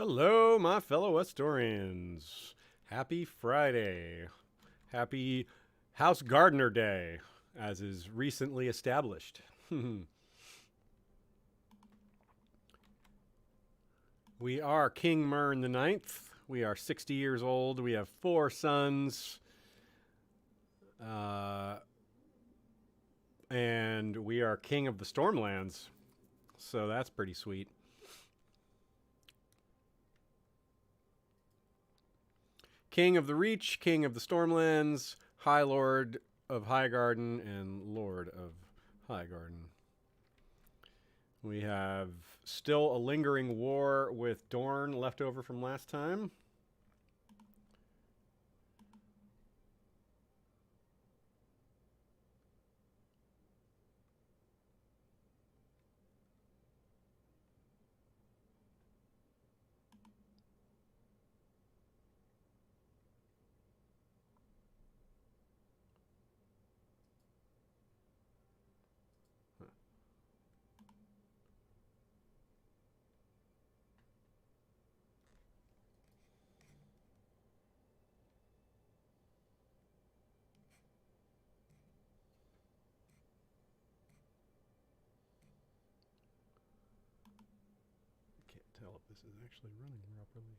Hello, my fellow Westorians. Happy Friday. Happy House Gardener Day, as is recently established. We are King Mern the Ninth. We are 60 years old. We have 4 sons. And we are king of the Stormlands. So that's pretty sweet. King of the Reach, King of the Stormlands, High Lord of Highgarden, and Lord of Highgarden. We have still a lingering war with Dorne left over from last time. Can't tell if this is actually running properly.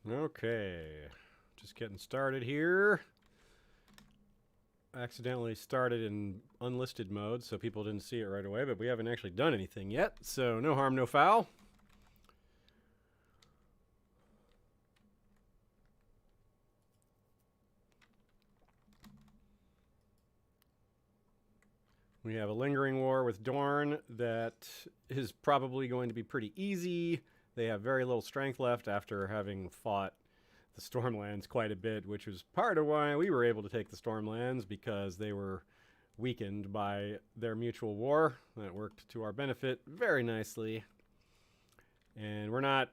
Okay, just getting started here. Accidentally started in unlisted mode, so people didn't see it right away, but we haven't actually done anything yet, so no harm, no foul. We have a lingering war with Dorne that is probably going to be pretty easy. They have very little strength left after having fought the Stormlands quite a bit, which was part of why we were able to take the Stormlands, because they were weakened by their mutual war. That worked to our benefit very nicely. And we're not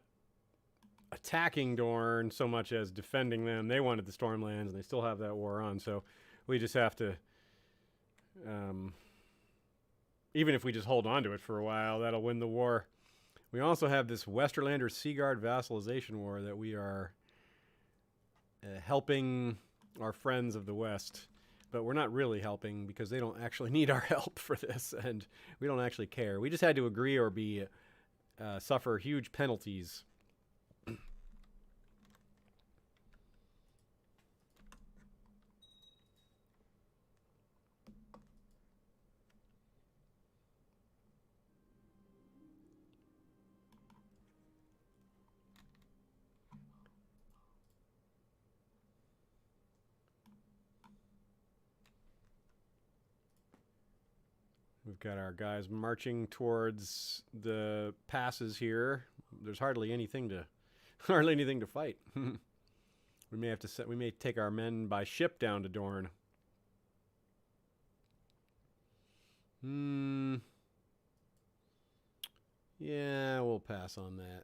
attacking Dorne so much as defending them. They wanted the Stormlands, and they still have that war on, so we just have to... even if we just hold on to it for a while, that'll win the war. We also have this Westerlander Seaguard vassalization war that we are helping our friends of the West, but we're not really helping because they don't actually need our help for this, and we don't actually care. We just had to agree or be suffer huge penalties. We've got our guys marching towards the passes here. There's hardly anything to fight. We may take our men by ship down to Dorne. Yeah, we'll pass on that.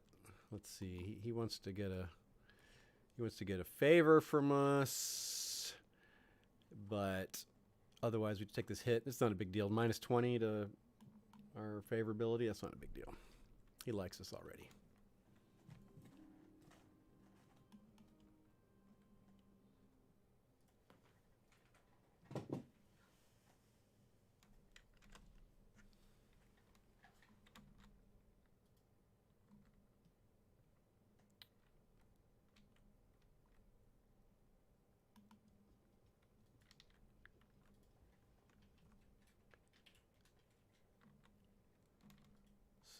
Let's see. He wants to get a favor from us, but otherwise we take this hit. It's not a big deal. Minus 20 to our favorability. That's not a big deal. He likes us already.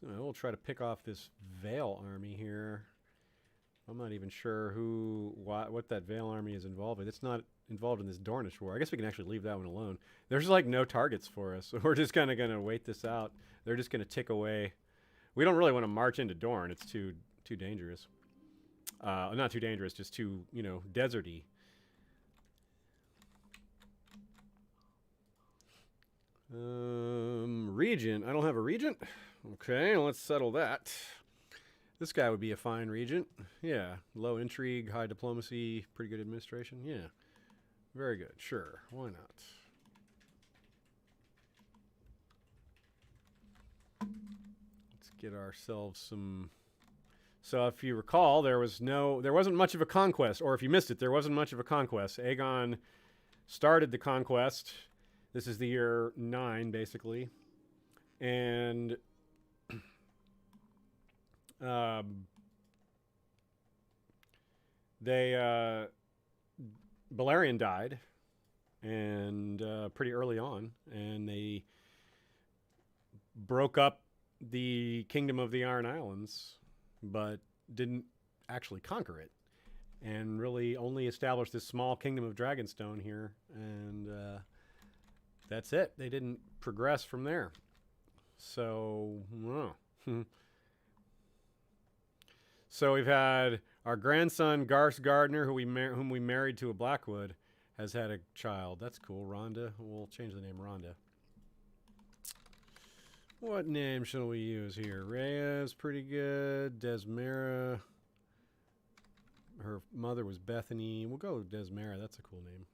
So we'll try to pick off this Vale army here. I'm not even sure what that Vale army is involved with. It's not involved in this Dornish war. I guess we can actually leave that one alone. There's like no targets for us. So we're just kind of going to wait this out. They're just going to tick away. We don't really want to march into Dorne. It's too dangerous. Not too dangerous, just too, deserty. Regent. I don't have a regent. Okay, let's settle that. This guy would be a fine regent. Yeah, low intrigue, high diplomacy, pretty good administration. Yeah, very good. Sure, why not? Let's get ourselves some. So if you recall, there wasn't much of a conquest, or if you missed it, there wasn't much of a conquest. Aegon started the conquest. This is the year 9, basically, and Balerion died, and pretty early on, and they broke up the Kingdom of the Iron Islands, but didn't actually conquer it, and really only established this small Kingdom of Dragonstone here, and that's it. They didn't progress from there. So, So we've had our grandson, Garth Gardner, whom we married to a Blackwood, has had a child. That's cool. Rhonda. We'll change the name Rhonda. What name shall we use here? Rhea's pretty good. Desmera. Her mother was Bethany. We'll go with Desmera. That's a cool name.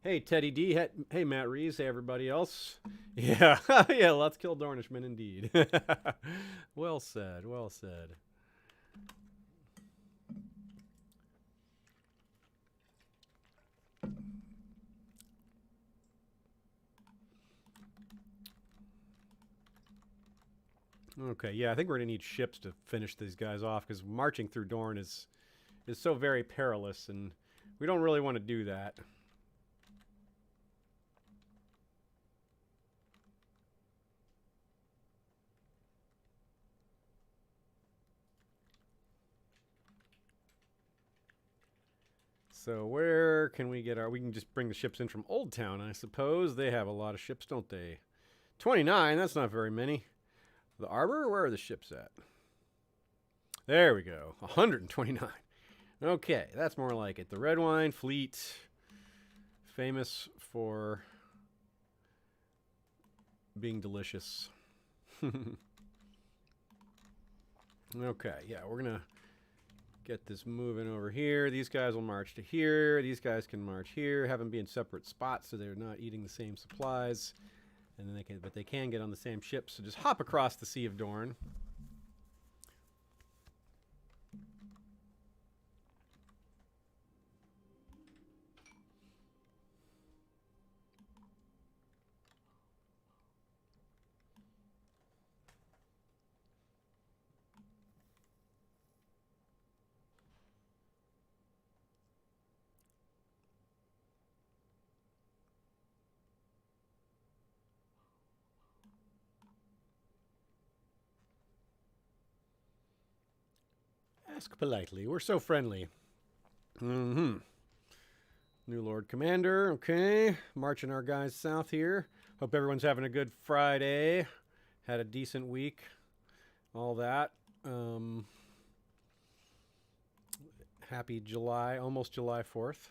Hey, Teddy D. Hey, Matt Reeves. Hey, everybody else. Yeah, yeah, let's kill Dornishmen indeed. Well said, well said. Okay, yeah, I think we're going to need ships to finish these guys off, because marching through Dorne is so very perilous, and we don't really want to do that. So where can we get we can just bring the ships in from Old Town, I suppose. They have a lot of ships, don't they? 29, that's not very many. The Arbor, where are the ships at? There we go, 129. Okay, that's more like it. The Red Wine Fleet, famous for being delicious. Okay, yeah, we're going to get this moving over here. These guys will march to here. These guys can march here. Have them be in separate spots so they're not eating the same supplies. And then they can get on the same ship. So just hop across the Sea of Dorne. Ask politely. We're so friendly. New Lord Commander. Okay. Marching our guys south here. Hope everyone's having a good Friday. Had a decent week. All that. Happy July, almost July 4th.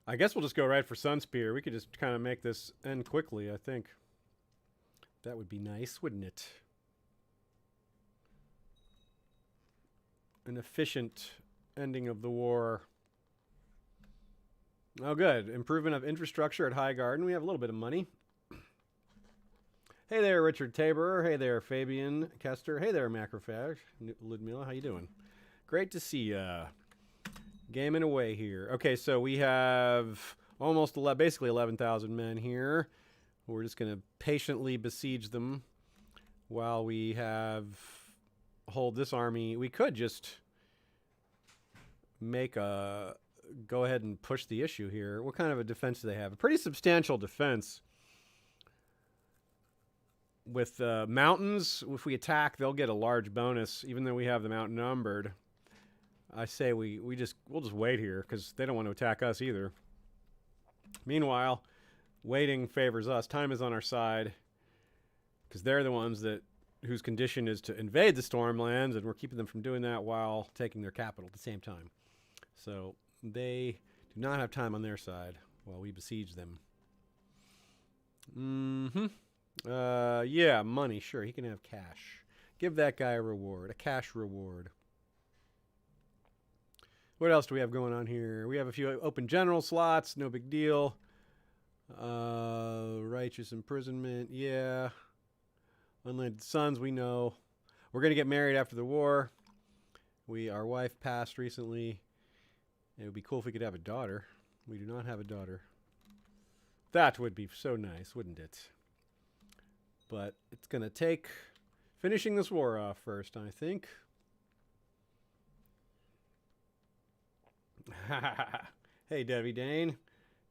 I guess we'll just go right for Sunspear. We could just kind of make this end quickly, I think. That would be nice, wouldn't it? An efficient ending of the war. Oh, good. Improvement of infrastructure at High Garden. We have a little bit of money. Hey there, Richard Tabor. Hey there, Fabian Kester. Hey there, Macrophage. Ludmila, how you doing? Great to see ya. Gaming away here. Okay, so we have almost basically 11,000 men here. We're just going to patiently besiege them while we hold this army. We could just go ahead and push the issue here. What kind of a defense do they have? A pretty substantial defense. With mountains, if we attack, they'll get a large bonus, even though we have them outnumbered. I say we'll just wait here because they don't want to attack us either. Meanwhile, waiting favors us. Time is on our side because they're the ones whose condition is to invade the Stormlands, and we're keeping them from doing that while taking their capital at the same time. So they do not have time on their side while we besiege them. Yeah, money. Sure, he can have cash. Give that guy a reward, a cash reward. What else do we have going on here? We have a few open general slots. No big deal. Righteous imprisonment. Yeah. Unlanded sons, we know. We're going to get married after the war. Our wife passed recently. It would be cool if we could have a daughter. We do not have a daughter. That would be so nice, wouldn't it? But it's going to take finishing this war off first, I think. Hey, Debbie Dane.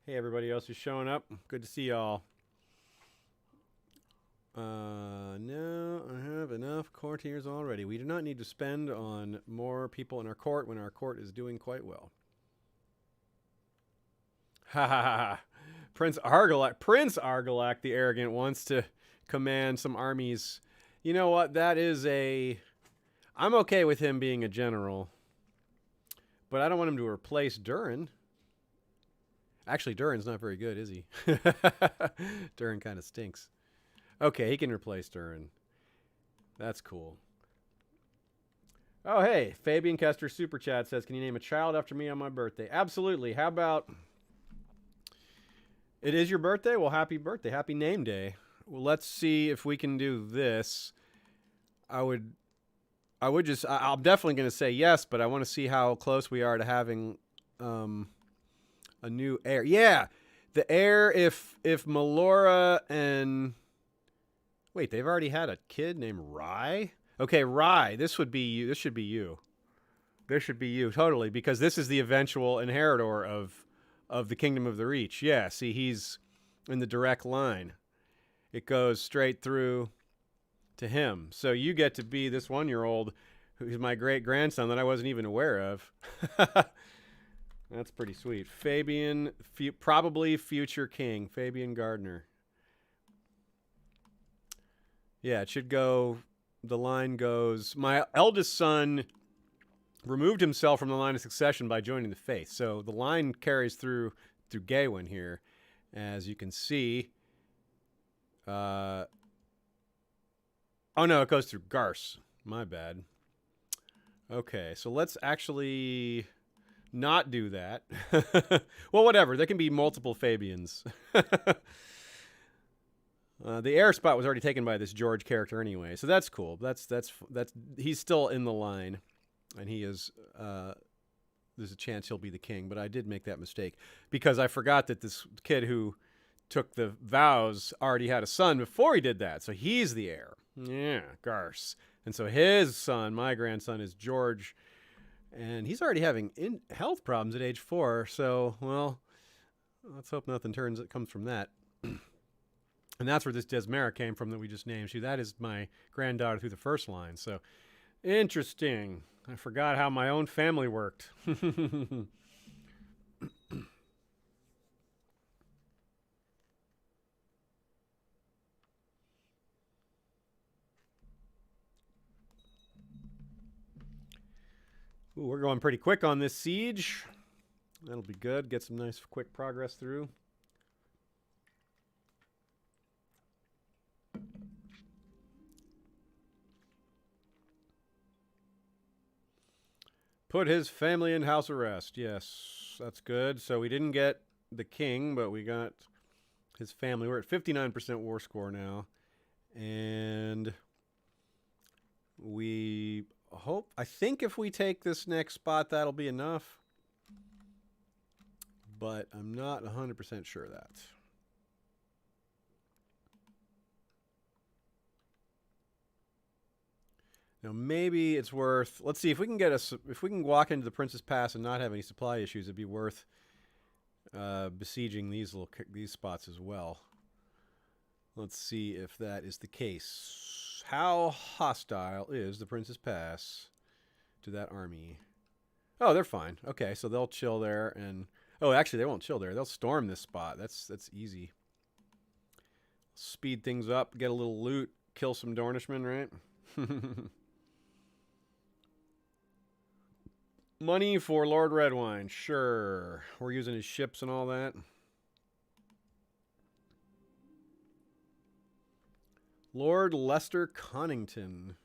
Hey, everybody else who's showing up. Good to see y'all. No, I have enough courtiers already. We do not need to spend on more people in our court when our court is doing quite well. Ha ha ha. Prince Argilac the Arrogant wants to command some armies. You know what? I'm okay with him being a general. But I don't want him to replace Durin. Actually, Durin's not very good, is he? Durin kind of stinks. Okay, he can replace Durin. That's cool. Oh, hey, Fabian Kester Super Chat says, can you name a child after me on my birthday? Absolutely. How about... It is your birthday? Well, happy birthday. Happy name day. Well, let's see if we can do this. I'm definitely going to say yes, but I want to see how close we are to having a new heir. Yeah, the heir, if Melora and... Wait, they've already had a kid named Rye? Okay, Rye, this would be you. This should be you. This should be you, totally, because this is the eventual inheritor of the Kingdom of the Reach. Yeah, see, he's in the direct line. It goes straight through to him. So you get to be this 1-year-old who's my great-grandson that I wasn't even aware of. That's pretty sweet. Fabian, probably future king, Fabian Gardner. Yeah, it should go, the line goes, my eldest son removed himself from the line of succession by joining the faith. So the line carries through Gawain here, as you can see. Oh no, it goes through Garce. My bad. Okay, so let's actually not do that. Well, whatever. There can be multiple Fabians. The heir spot was already taken by this George character anyway, so that's cool. That's he's still in the line, and he is. There's a chance he'll be the king, but I did make that mistake because I forgot that this kid who took the vows already had a son before he did that, so he's the heir. Yeah, Garce. And so his son, my grandson, is George, and he's already having health problems at age 4. So, well, let's hope nothing comes from that. And that's where this Desmara came from that we just named. That is my granddaughter through the first line. So, interesting. I forgot how my own family worked. Ooh, we're going pretty quick on this siege. That'll be good. Get some nice quick progress through. Put his family in house arrest. Yes, that's good. So we didn't get the king, but we got his family. We're at 59% war score now. And we hope, I think if we take this next spot, that'll be enough. But I'm not 100% sure of that. Now maybe it's worth. Let's see if we can get if we can walk into the Prince's Pass and not have any supply issues. It'd be worth besieging these spots as well. Let's see if that is the case. How hostile is the Prince's Pass to that army? Oh, they're fine. Okay, so they'll chill there, and oh, actually, they won't chill there. They'll storm this spot. That's easy. Speed things up, get a little loot, kill some Dornishmen, right? Money for Lord Redwine, sure. We're using his ships and all that. Lord Lester Connington.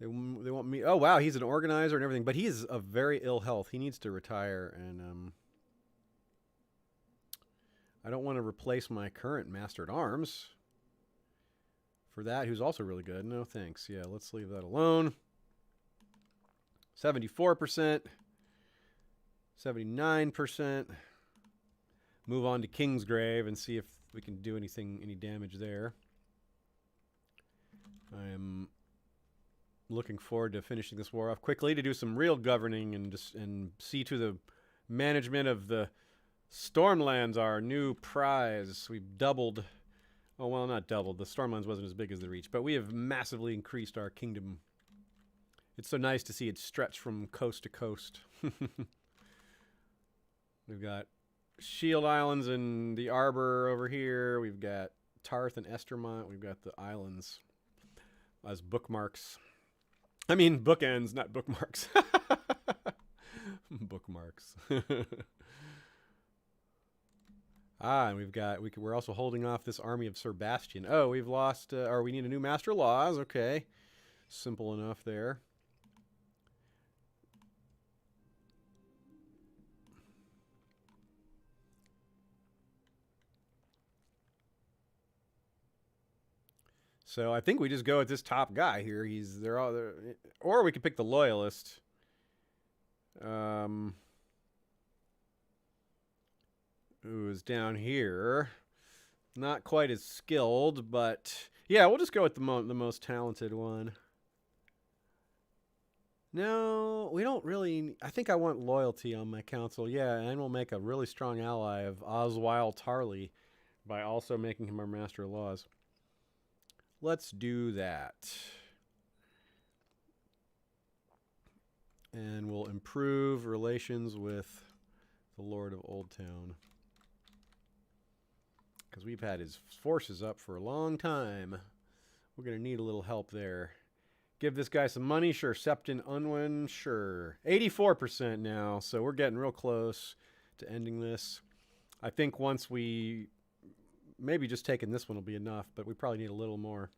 They want me. Oh wow, he's an organizer and everything, but he is of very ill health. He needs to retire, and I don't want to replace my current Master at Arms for that, who's also really good. No thanks. Yeah, let's leave that alone. 74%, 79%. Move on to Kingsgrave and see if we can do any damage there. I am looking forward to finishing this war off quickly to do some real governing and see to the management of the Stormlands, our new prize. We've doubled. Oh, well, not doubled. The Stormlands wasn't as big as the Reach, but we have massively increased our kingdom. It's so nice to see it stretch from coast to coast. We've got Shield Islands and the Arbor over here. We've got Tarth and Estermont. We've got the islands as bookmarks. I mean bookends, not bookmarks. Bookmarks. And we're also holding off this army of Sir Bastian. Oh, we've lost, or we need a new Master of Laws. Okay. Simple enough there. So I think we just go with this top guy here. They're all there, or we could pick the loyalist. Who is down here? Not quite as skilled, but yeah, we'll just go with the most talented one. No, we don't really. I think I want loyalty on my council. Yeah, and we'll make a really strong ally of Oswald Tarly by also making him our Master of Laws. Let's do that. And we'll improve relations with the Lord of Old Town. Because we've had his forces up for a long time. We're going to need a little help there. Give this guy some money. Sure. Septon Unwin. Sure. 84% now. So we're getting real close to ending this. I think once we... Maybe just taking this one will be enough, but we probably need a little more.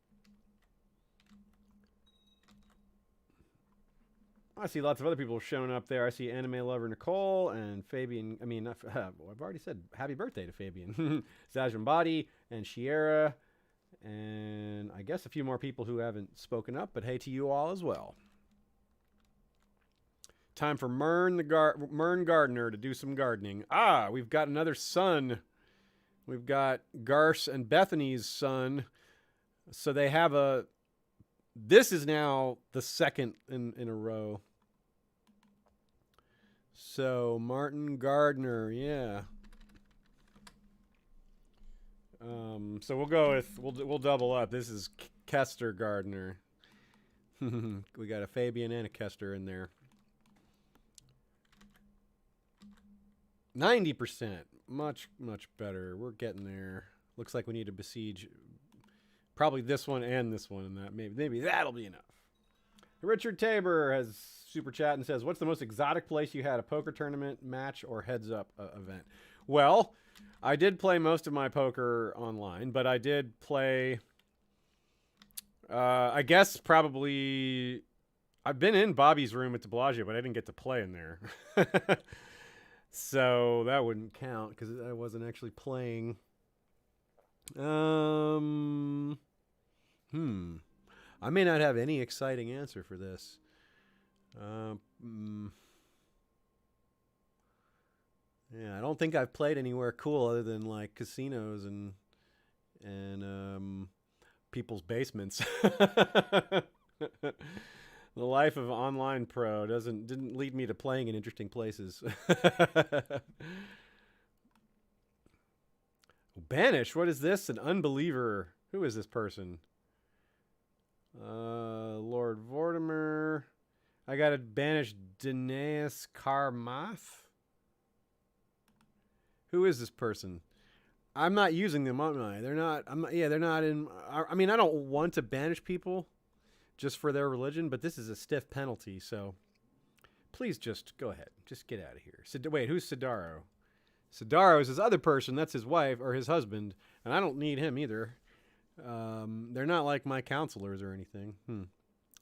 I see lots of other people showing up there. I see anime lover Nicole and Fabian. I mean, I've already said happy birthday to Fabian. Zajambadi and Shiera. And I guess a few more people who haven't spoken up, but hey to you all as well. Time for Mern Gardener to do some gardening. Ah, we've got another son. We've got Garce and Bethany's son. So they have a... This is now the second in a row. So Martin Gardner, yeah. So we'll go with... We'll double up. This is Kester Gardner. We got a Fabian and a Kester in there. 90%. Much, much better. We're getting there. Looks like we need to besiege probably this one and this one, and that maybe that'll be enough. Richard Tabor has super chat and says, "What's the most exotic place you had a poker tournament, match, or heads up event?" Well, I did play most of my poker online, but I did play. I guess probably I've been in Bobby's room at the Bellagio, but I didn't get to play in there. So that wouldn't count because I wasn't actually playing. I may not have any exciting answer for this. Yeah, I don't think I've played anywhere cool other than like casinos and people's basements. The life of online pro didn't lead me to playing in interesting places. Banish, what is this? An unbeliever. Who is this person? Lord Vortimer. I got to banish Daenerys Karmath. Who is this person? I'm not using them, aren't I? They're not. They're not in. I mean, I don't want to banish people just for their religion, but this is a stiff penalty, so please just go ahead. Just get out of here. Wait, who's Sidaro? Sidaro is his other person. That's his wife or his husband, and I don't need him either. They're not like my counselors or anything.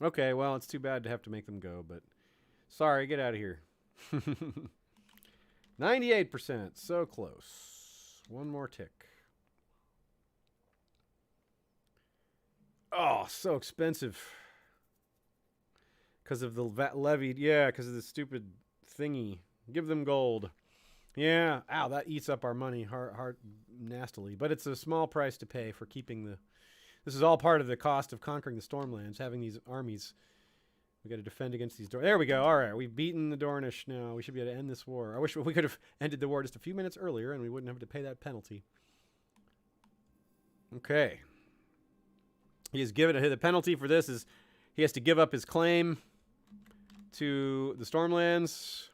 Okay, well, it's too bad to have to make them go, but sorry, get out of here. 98%, so close. One more tick. Oh, so expensive. Because of the levied, yeah, because of the stupid thingy. Give them gold. Yeah, ow, that eats up our money hard nastily. But it's a small price to pay for keeping the... This is all part of the cost of conquering the Stormlands, having these armies. We got to defend against these... There we go, all right, we've beaten the Dornish now. We should be able to end this war. I wish we could have ended the war just a few minutes earlier and we wouldn't have to pay that penalty. Okay. He has given the penalty for this is he has to give up his claim to the Stormlands.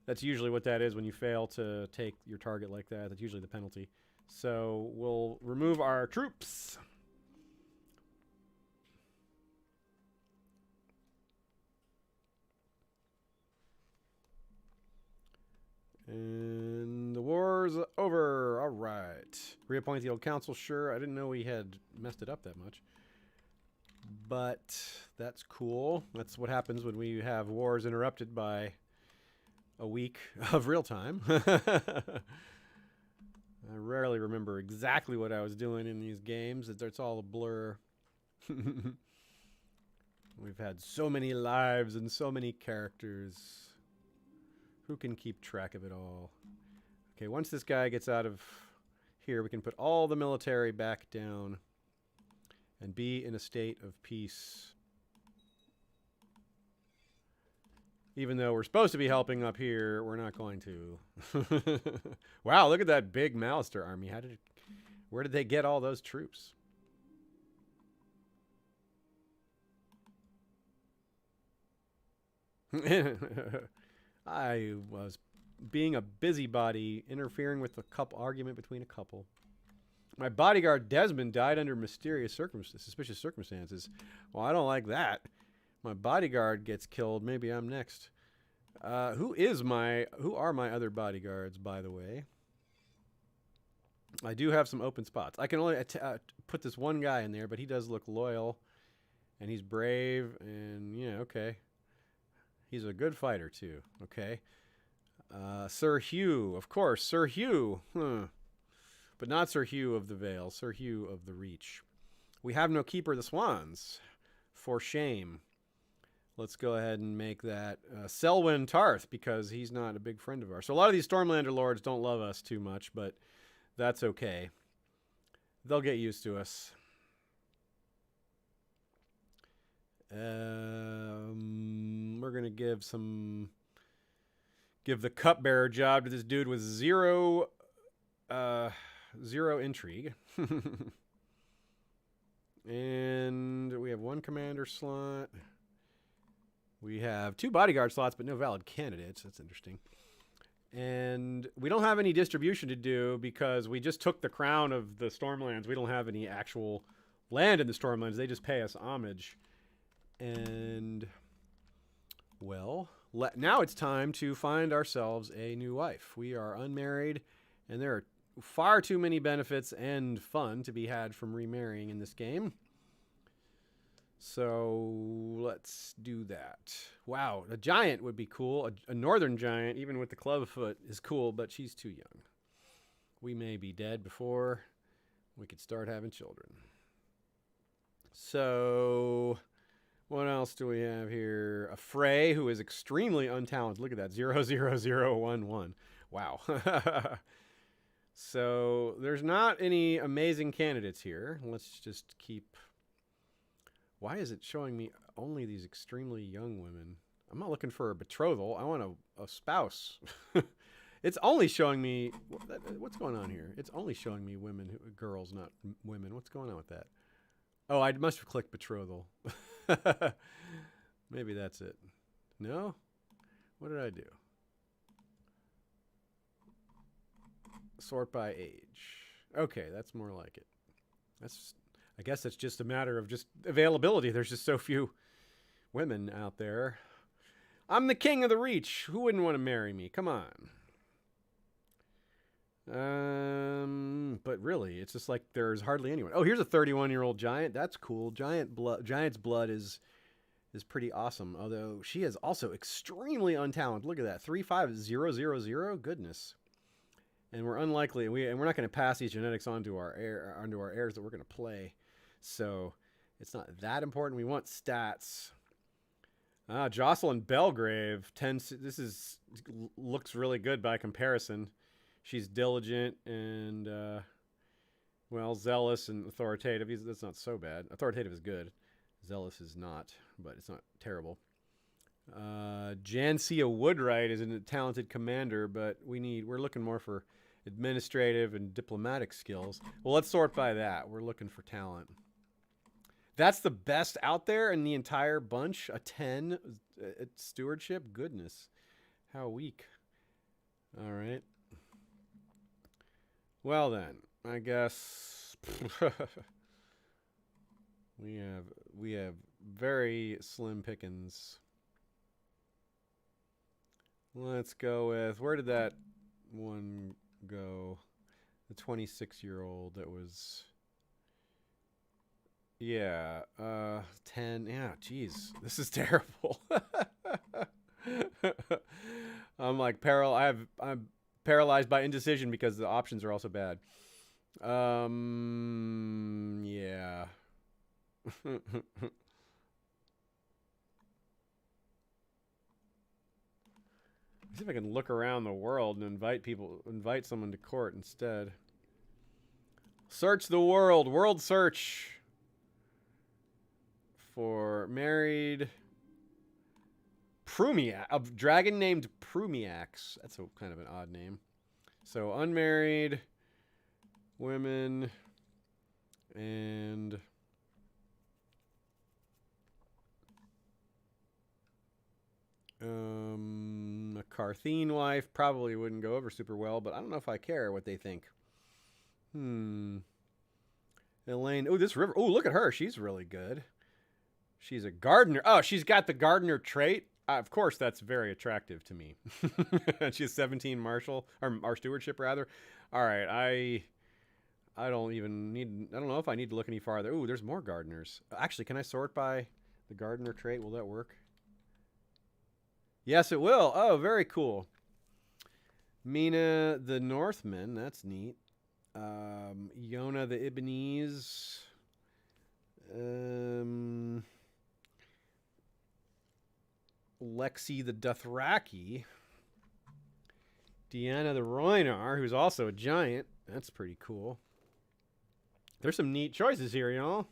That's usually what that is when you fail to take your target like that. That's usually the penalty. So we'll remove our troops. And the war's over. All right. Reappoint the old council. Sure. I didn't know we had messed it up that much. But that's cool. That's what happens when we have wars interrupted by a week of real time. I rarely remember exactly what I was doing in these games. It's all a blur. We've had so many lives and so many characters. Who can keep track of it all? Okay, once this guy gets out of here, we can put all the military back down and be in a state of peace. Even though we're supposed to be helping up here, we're not going to. Wow, look at that big Malister army. Where did they get all those troops? I was being a busybody, interfering with the argument between a couple. My bodyguard Desmond died under mysterious suspicious circumstances. Well, I don't like that. My bodyguard gets killed. Maybe I'm next. Who are my other bodyguards, by the way? I do have some open spots. I can only put this one guy in there, but he does look loyal, and he's brave, and yeah, okay. He's a good fighter too. Okay. Sir Hugh, of course, Sir Hugh. But not Sir Hugh of the Vale, Sir Hugh of the Reach. We have no Keeper of the Swans. For shame. Let's go ahead and make that Selwyn Tarth, because he's not a big friend of ours. So a lot of these Stormlander lords don't love us too much, but that's okay. They'll get used to us. We're going to give the cupbearer job to this dude with zero intrigue. And we have 1 commander slot. We have 2 bodyguard slots, but no valid candidates. That's interesting. And we don't have any distribution to do because we just took the crown of the Stormlands. We don't have any actual land in the Stormlands. They just pay us homage. And, well, now it's time to find ourselves a new wife. We are unmarried, and there are far too many benefits and fun to be had from remarrying in this game. So let's do that. Wow, a giant would be cool. A northern giant, even with the clubfoot, is cool, but she's too young. We may be dead before we could start having children. So what else do we have here? A Frey who is extremely untalented. Look at that, 00011. Wow. So there's not any amazing candidates here. Let's just keep... Why is it showing me only these extremely young women? I'm not looking for a betrothal. I want a spouse. It's only showing me... What's going on here? It's only showing me women, girls, not women. What's going on with that? Oh, I must have clicked betrothal. Maybe that's it. No? What did I do? Sort by age. Okay, that's more like it. I guess it's just a matter of just availability. There's just so few women out there. I'm the king of the Reach. Who wouldn't want to marry me? Come on. But really, it's just like there's hardly anyone. Oh, here's a 31-year-old giant. That's cool. Giant's blood is pretty awesome. Although she is also extremely untalented. Look at that. 35000. Goodness. And we're unlikely, and we're not going to pass these genetics onto our heirs that we're going to play. So it's not that important. We want stats. Jocelyn Belgrave looks really good by comparison. She's diligent and well, zealous and authoritative. That's not so bad. Authoritative is good. Zealous is not, but it's not terrible. Jancia Woodwright is a talented commander, but we're looking more for administrative and diplomatic skills. Well, let's sort by that. We're looking for talent. That's the best out there in the entire bunch. A 10 at stewardship. Goodness, how weak. All right. Well then, I guess we have very slim pickings. Let's go with, where did that one go? The 26-year-old that was, yeah, 10. Yeah, geez, this is terrible. I'm like I'm paralyzed by indecision because the options are also bad. Yeah. See if I can look around the world and invite someone to court instead. Search the world. World search for married Prumiac, a dragon named Prumiax. That's a kind of an odd name. So unmarried women and a Carthene wife probably wouldn't go over super well, but I don't know if I care what they think. Elaine. Oh, this river. Oh, look at her. She's really good. She's a gardener. Oh, she's got the gardener trait. Of course, that's very attractive to me. She's 17 marshal, or stewardship rather. All right, I don't know if I need to look any farther. Ooh, there's more gardeners. Actually, can I sort by the gardener trait? Will that work? Yes, it will. Oh, very cool. Mina the Northman. That's neat. Yona the Ibonese. Lexi the Dothraki. Deanna the Roinar, who's also a giant. That's pretty cool. There's some neat choices here, y'all.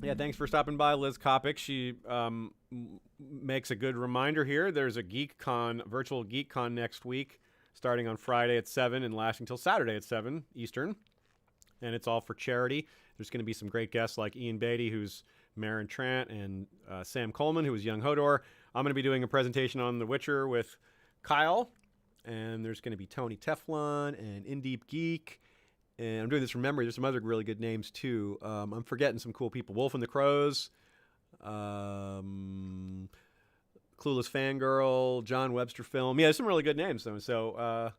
Yeah, thanks for stopping by, Liz Kopic. She makes a good reminder here. There's a virtual GeekCon next week. starting on Friday at 7 and lasting till Saturday at 7 Eastern. And it's all for charity. There's going to be some great guests like Ian Beatty, who's Mern Trant, and Sam Coleman, who is young Hodor. I'm going to be doing a presentation on The Witcher with Kyle. And there's going to be Tony Teflon and Indeep Geek. And I'm doing this from memory. There's some other really good names, too. I'm forgetting some cool people. Wolf and the Crows. Clueless Fangirl. John Webster Film. Yeah, there's some really good names, though. So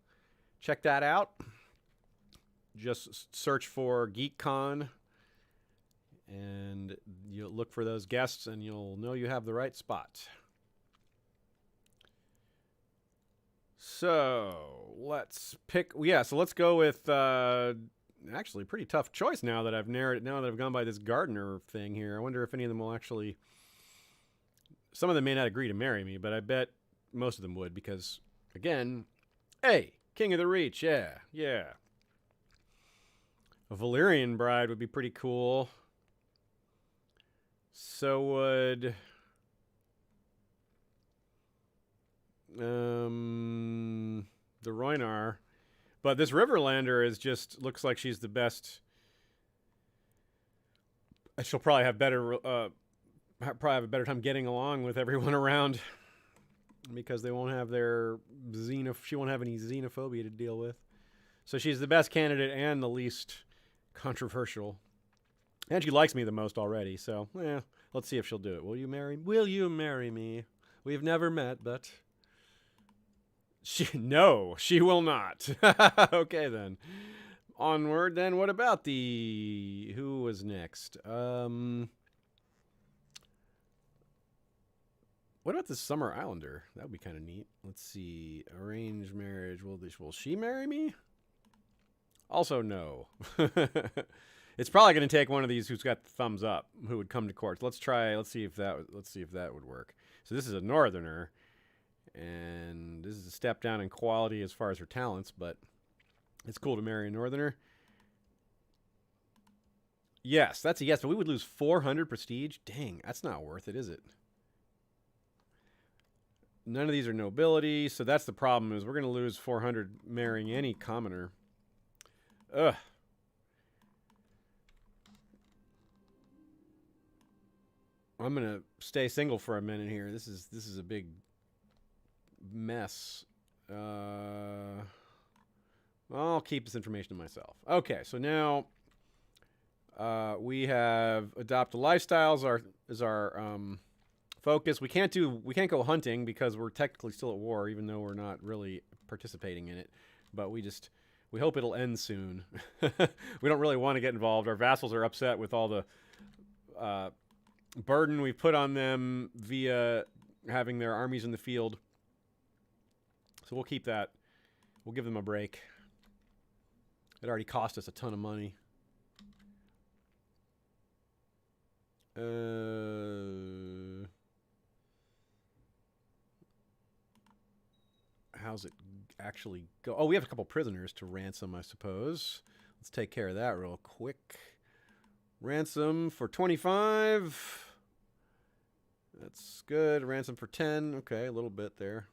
check that out. Just search for GeekCon. And you'll look for those guests, and you'll know you have the right spot. So let's pick. Yeah, so let's go with actually a pretty tough choice now that I've narrowed it. Now that I've gone by this gardener thing here, I wonder if any of them will actually. Some of them may not agree to marry me, but I bet most of them would because, again, hey, King of the Reach, yeah. A Valyrian bride would be pretty cool. So would. The Roynar, but this Riverlander is just looks like she's the best. She'll probably have better, time getting along with everyone around because they won't have their she won't have any xenophobia to deal with. So she's the best candidate and the least controversial, and she likes me the most already. So yeah, let's see if she'll do it. Will you marry me? We've never met, but. No, she will not. Okay, then. Onward, then. What about who was next? What about the Summer Islander? That would be kind of neat. Let's see. Arranged marriage. Will she marry me? Also, no. It's probably going to take one of these who's got the thumbs up, who would come to court. Let's see if that would work. So this is a northerner. And this is a step down in quality as far as her talents, but it's cool to marry a northerner. Yes, that's a yes, but we would lose 400 prestige. Dang, that's not worth it, is it? None of these are nobility, so that's the problem, is we're going to lose 400 marrying any commoner. Ugh. I'm going to stay single for a minute here. This is a big mess. I'll keep this information to myself. Okay, so now we have adopt a lifestyle as our focus. We can't go hunting because we're technically still at war, even though we're not really participating in it. But we hope it'll end soon. We don't really want to get involved. Our vassals are upset with all the burden we've put on them via having their armies in the field. So we'll keep that. We'll give them a break. It already cost us a ton of money. How's it actually go? Oh, we have a couple prisoners to ransom, I suppose. Let's take care of that real quick. Ransom for 25. That's good. Ransom for 10. Okay, a little bit there.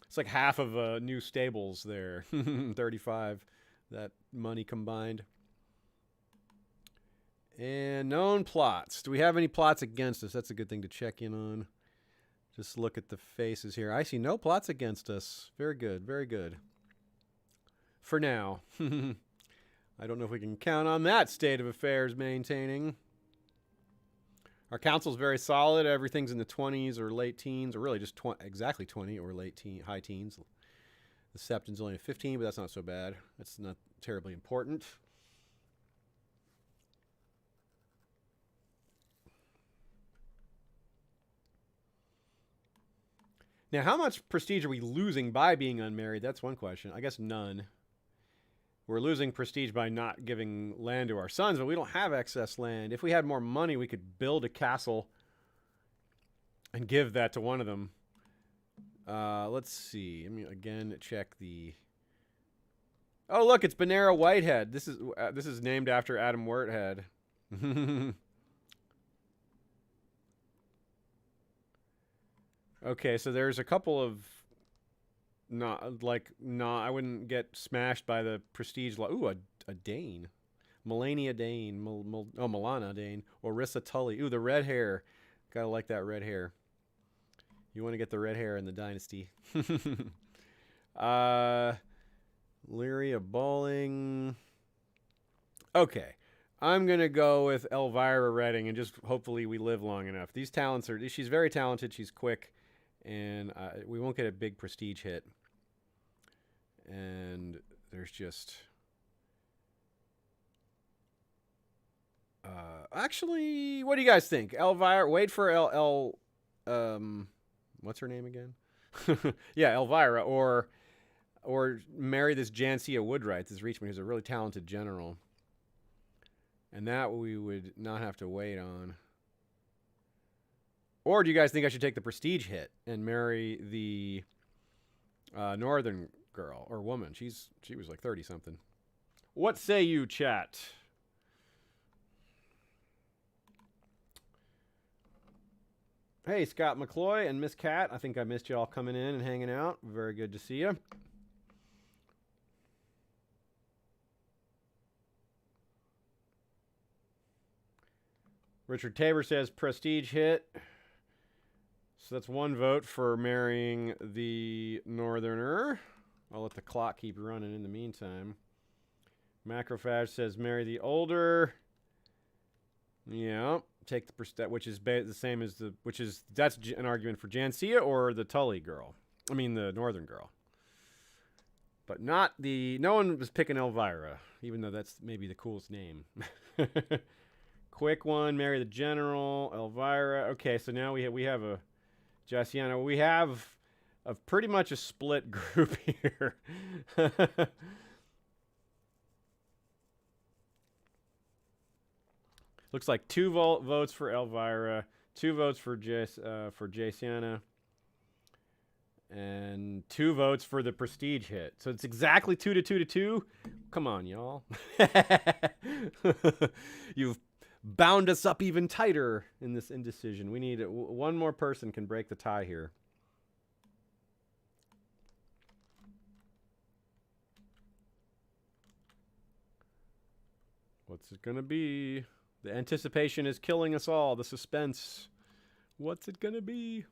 It's like half of new stables there. 35, that money combined. And known plots. Do we have any plots against us? That's a good thing to check in on. Just look at the faces here. I see no plots against us. Very good, very good. For now. I don't know if we can count on that state of affairs maintaining. Our council's very solid. Everything's in the 20s or late teens, or really just exactly 20 or high teens. The Septon's only a 15, but that's not so bad. That's not terribly important. Now, how much prestige are we losing by being unmarried? That's one question. I guess none. We're losing prestige by not giving land to our sons, but we don't have excess land. If we had more money, we could build a castle and give that to one of them. Let's see. Let me again check the... Oh, look, it's Benera Whitehead. This is named after Adam Whitehead. Okay, so there's a couple of not like I wouldn't get smashed by the prestige law. Ooh, a Dane. Melania Dane. Milana Dane. Orissa Tully. Ooh, the red hair. Gotta like that red hair. You want to get the red hair in the dynasty. Lyria Bowling. Okay. I'm going to go with Elvira Redding and just hopefully we live long enough. These talents are... She's very talented. She's quick. And we won't get a big prestige hit. And there's just... actually, what do you guys think? Elvira... Wait for what's her name again? Yeah, Elvira. Or marry this Jancia Woodwright, this Reachman, who's a really talented general. And that we would not have to wait on. Or do you guys think I should take the prestige hit and marry the northern girl or woman? She was like 30-something. What say you, chat? Hey, Scott McCloy and Miss Cat. I think I missed you all coming in and hanging out. Very good to see you. Richard Tabor says prestige hit. So that's one vote for marrying the northerner. I'll let the clock keep running in the meantime. Macrophage says marry the older. Yeah, take the which is the same as the that's an argument for Jancia or the Tully girl. I mean the northern girl. But not the... No one was picking Elvira, even though that's maybe the coolest name. Quick one, marry the general, Elvira. Okay, so now we have a Jaciana. We have a pretty much a split group here. Looks like 2 votes for Elvira, 2 votes for Jaciana, and 2 votes for the prestige hit. So it's exactly 2 to 2 to 2. Come on, y'all. You've bound us up even tighter in this indecision. We need one more person can break the tie here. What's it gonna be? The anticipation is killing us all. The suspense. What's it gonna be?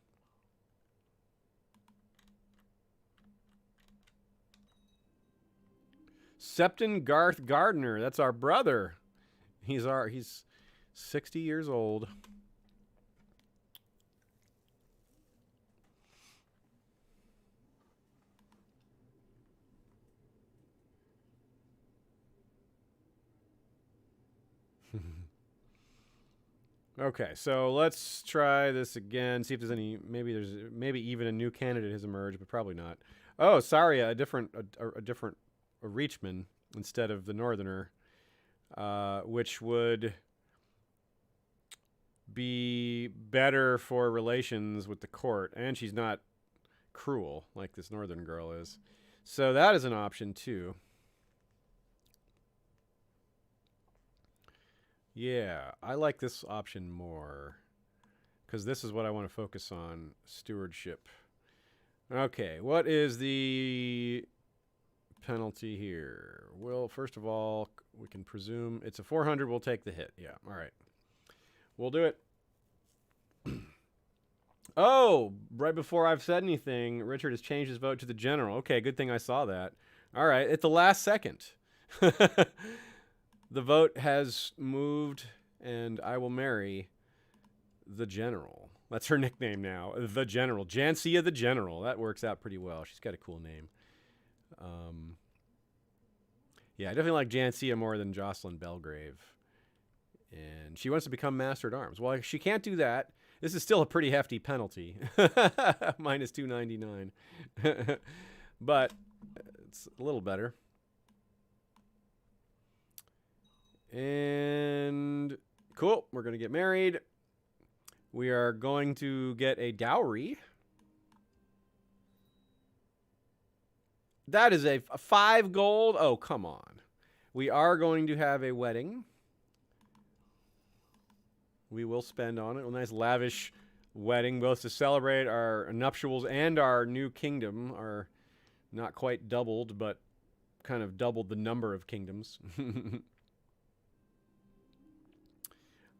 Septon Garth Gardner. That's our brother. He's 60 years old. Okay, so let's try this again. See if there's any. Maybe even a new candidate has emerged, but probably not. Oh, sorry, a different Reachman instead of the Northerner, which would be better for relations with the court, and she's not cruel like this Northern girl is. So that is an option too. Yeah, I like this option more because this is what I want to focus on, stewardship. Okay, what is the penalty here? Well, first of all, we can presume it's a 400. We'll take the hit. Yeah, all right. We'll do it. Oh, right before I've said anything, Richard has changed his vote to the general. Okay, good thing I saw that. All right, at the last second. The vote has moved, and I will marry the general. That's her nickname now, the general. Jancia the General. That works out pretty well. She's got a cool name. Yeah, I definitely like Jancia more than Jocelyn Belgrave. And she wants to become Master at Arms. Well, she can't do that. This is still a pretty hefty penalty. Minus 299. But it's a little better. And cool, we're going to get married. We are going to get a dowry. That is a 5 gold. Oh, come on. We are going to have a wedding. We will spend on it. A nice lavish wedding, both to celebrate our nuptials and our new kingdom, our Not quite doubled, but kind of doubled the number of kingdoms.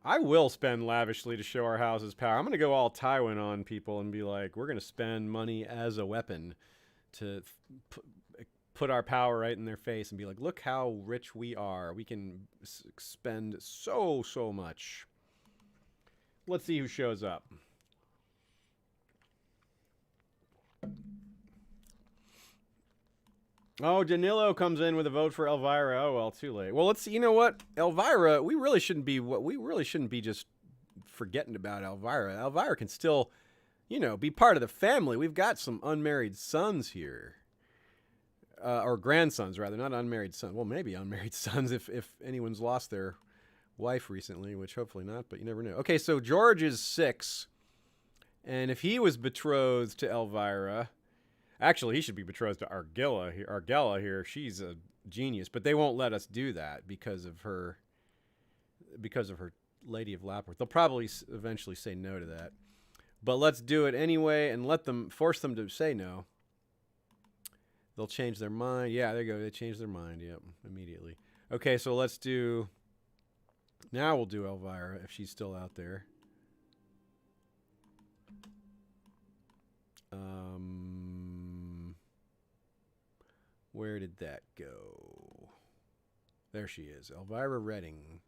I will spend lavishly to show our house's power. I'm going to go all Tywin on people and be like, we're going to spend money as a weapon to put our power right in their face and be like, look how rich we are. We can spend so much. Let's see who shows up. Oh, Danilo comes in with a vote for Elvira. Oh, well, too late. Well, let's see. You know what? Elvira, we really shouldn't be just forgetting about Elvira. Elvira can still, you know, be part of the family. We've got some unmarried sons here. Or grandsons, rather, not unmarried sons. Well, maybe unmarried sons if anyone's lost their wife recently, which hopefully not, but you never know. Okay, so George is 6. And if he was betrothed to Elvira... Actually, he should be betrothed to Argella here. She's a genius, but they won't let us do that because of her Lady of Lapworth. They'll probably eventually say no to that. But let's do it anyway and force them to say no. They'll change their mind. Yeah, there you go. They changed their mind. Yep, immediately. Okay, so let's do... Now we'll do Elvira if she's still out there. Where did that go? There she is. Elvira Redding.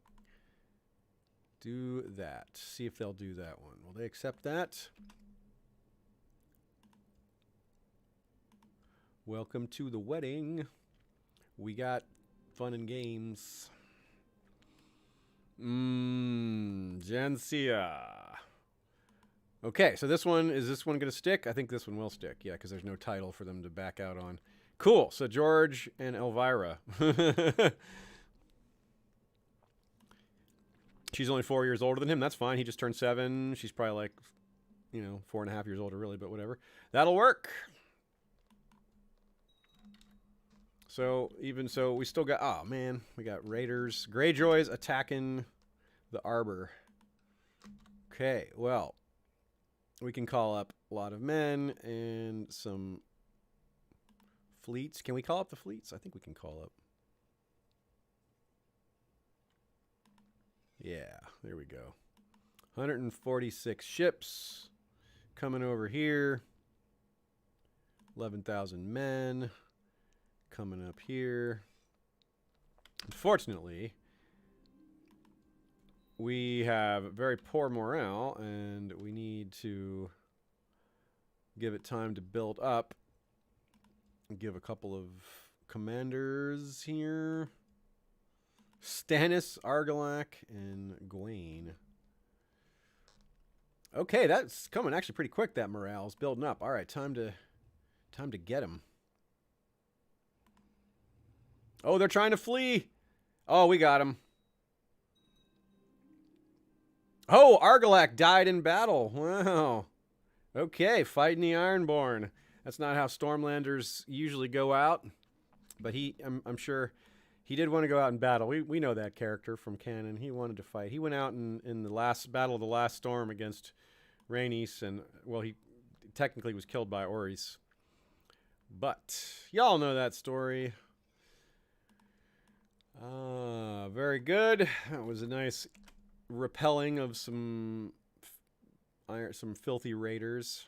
Do that. See if they'll do that one. Will they accept that? Welcome to the wedding. We got fun and games. Gencia. Okay, so is this one going to stick? I think this one will stick. Yeah, because there's no title for them to back out on. Cool. So George and Elvira. She's only 4 years older than him. That's fine. He just turned 7. She's probably like, 4.5 years older, really, but whatever. That'll work. So even so, we still got, oh man, we got Raiders. Greyjoys attacking the Arbor. Okay, well, we can call up a lot of men and some fleets. Can we call up the fleets? I think we can call up. Yeah, there we go. 146 ships coming over here. 11,000 men coming up here. Unfortunately, we have very poor morale, and we need to give it time to build up. Give a couple of commanders here. Stannis, Argilac, and Gawain. Okay, that's coming actually pretty quick. That morale's building up. All right, time to get him. Oh, they're trying to flee. Oh, we got him. Oh, Argilac died in battle. Wow. Okay, fighting the Ironborn. That's not how Stormlanders usually go out, but I'm sure he did want to go out in battle. We know that character from canon. He wanted to fight. He went out in the last battle of the last storm against Rhaenys, and well, he technically was killed by Orys. But y'all know that story. Very good. That was a nice repelling of some filthy raiders.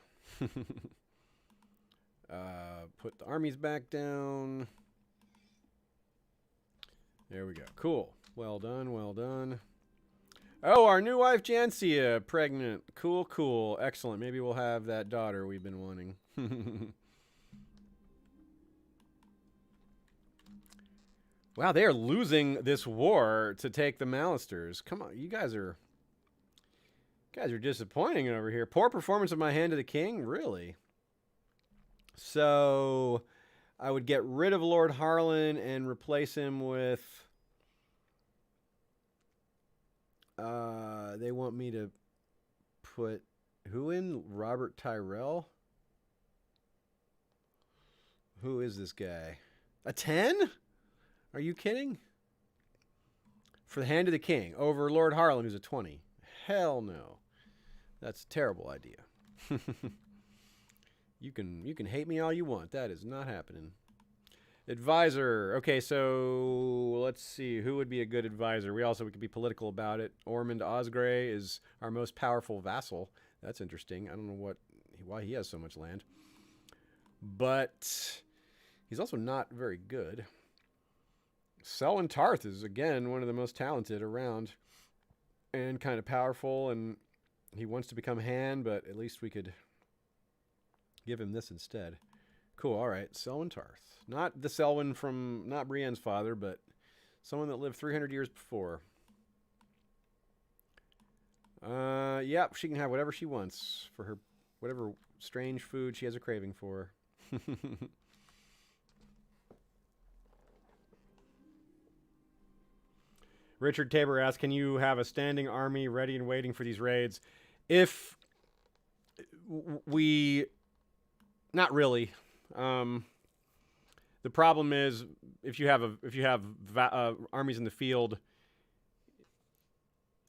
Put the armies back down. There we go. Cool. Well done, well done. Oh, our new wife, Gencia, pregnant. Cool, cool. Excellent. Maybe we'll have that daughter we've been wanting. Wow, they are losing this war to take the Mallisters. Come on, you guys are disappointing over here. Poor performance of my Hand of the King? Really? So I would get rid of Lord Harlan and replace him with... they want me to put... Who in? Robert Tyrell? Who is this guy? A 10? Are you kidding? For the Hand of the King over Lord Harlan, who's a 20. Hell no. That's a terrible idea. You can hate me all you want. That is not happening. Advisor. Okay, so let's see. Who would be a good advisor? We could be political about it. Ormond Osgray is our most powerful vassal. That's interesting. I don't know why he has so much land. But he's also not very good. Selwyn Tarth is, again, one of the most talented around. And kind of powerful. And he wants to become Han, but at least we could give him this instead. Cool, all right. Selwyn Tarth. Not the Selwyn from, not Brienne's father, but someone that lived 300 years before. Yeah, she can have whatever she wants for her, whatever strange food she has a craving for. Richard Tabor asks, can you have a standing army ready and waiting for these raids? If we... Not really. The problem is if you have armies in the field.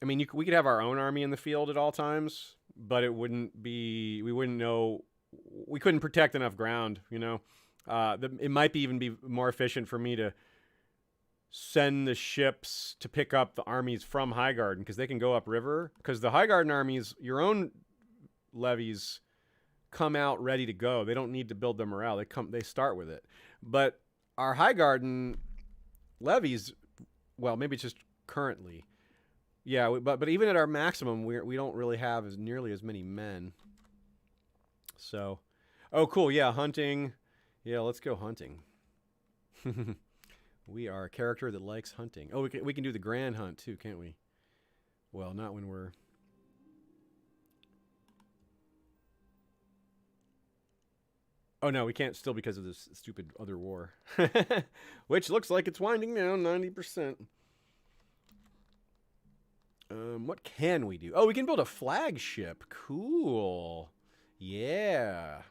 I mean, we could have our own army in the field at all times, but it wouldn't be. We wouldn't know. We couldn't protect enough ground. You know, it might even be more efficient for me to send the ships to pick up the armies from Highgarden because they can go upriver. Because the Highgarden armies, your own levies, come out ready to go. They don't need to build their morale. They start with it. But our Highgarden levies, well, maybe it's just currently. Yeah, but even at our maximum, we don't really have nearly as many men. So, oh, cool. Yeah, hunting. Yeah, let's go hunting. We are a character that likes hunting. Oh, we can do the grand hunt too, can't we? Well, not when we're... Oh, no, we can't still because of this stupid other war. Which looks like it's winding down 90%. What can we do? Oh, we can build a flagship. Cool. Yeah.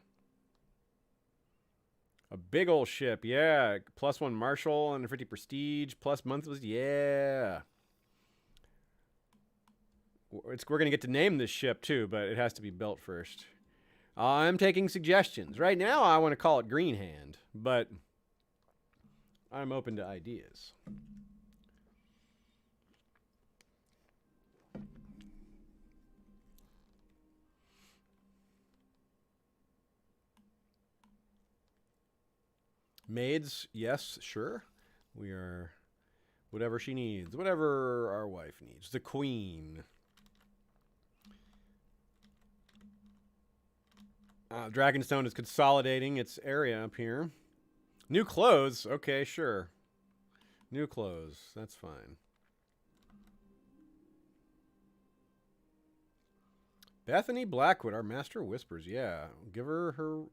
A big old ship. Yeah. +1 martial and 50 prestige. Plus monthly. Yeah. We're going to get to name this ship, too, but it has to be built first. I'm taking suggestions. Right now, I want to call it Green Hand, but I'm open to ideas. Maids, yes, sure. We are whatever she needs, whatever our wife needs. The queen. Dragonstone is consolidating its area up here. New clothes. Okay, sure. New clothes. That's fine. Bethany Blackwood, our master of whispers. Yeah. Give her her...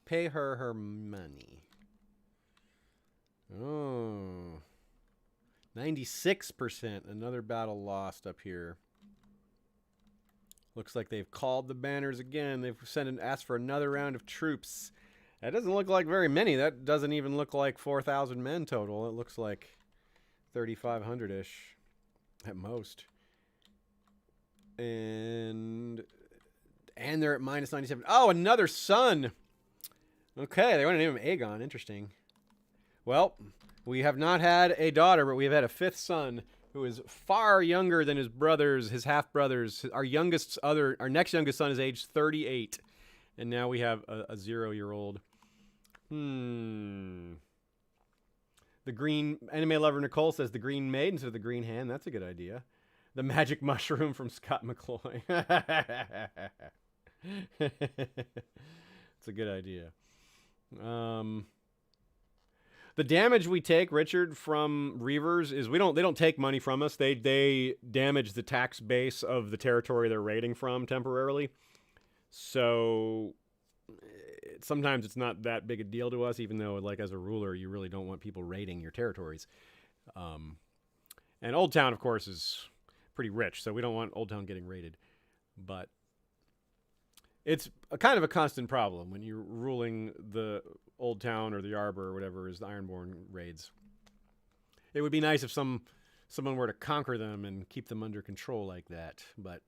Pay her her money. Oh. 96%. Another battle lost up here. Looks like they've called the banners again. They've asked for another round of troops. That doesn't look like very many. That doesn't even look like 4,000 men total. It looks like 3,500-ish at most. And they're at -97. Oh, another son. Okay, they want to name him Aegon. Interesting. Well, we have not had a daughter, but we have had a 5th son who is far younger than his brothers, his half-brothers. Our next youngest son is age 38. And now we have a 0-year-old. The green... Anime lover Nicole says the green maid instead of the green hand. That's a good idea. The magic mushroom from Scott McCloy. It's a good idea. The damage we take, Richard, from Reavers is they don't take money from us. They damage the tax base of the territory they're raiding from temporarily. So sometimes it's not that big a deal to us, even though, like, as a ruler, you really don't want people raiding your territories. And Old Town, of course, is pretty rich, so we don't want Old Town getting raided. But it's a kind of a constant problem when you're ruling the Old Town or the Arbor or whatever is the Ironborn raids. It would be nice if someone were to conquer them and keep them under control like that, but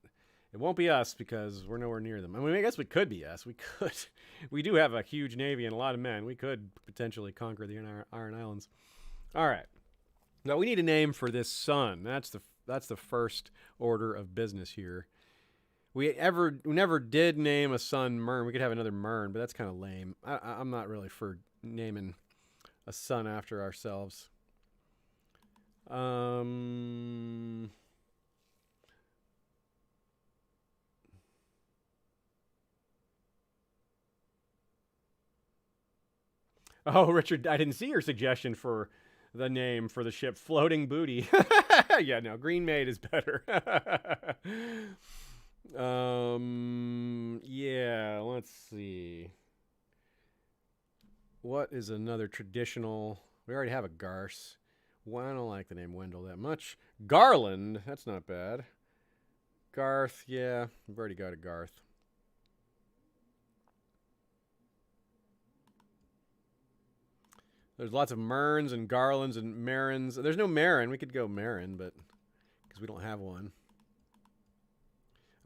It won't be us because we're nowhere near them. I mean, I guess we could be us. We could. We do have a huge navy and a lot of men. We could potentially conquer the Iron Islands. All right. Now we need a name for this son. That's the first order of business here. We never did name a son Mern. We could have another Mern, but that's kind of lame. I'm not really for naming a son after ourselves. Oh, Richard, I didn't see your suggestion for the name for the ship, Floating Booty. Yeah, no, Green Maid is better. Yeah, let's see. What is another traditional? We already have a Garce. Well, I don't like the name Wendell that much. Garland, that's not bad. Garth, yeah, we've already got a Garth. There's lots of Merns and Garlands and Marins. There's no Mern. We could go Marin, but because we don't have one.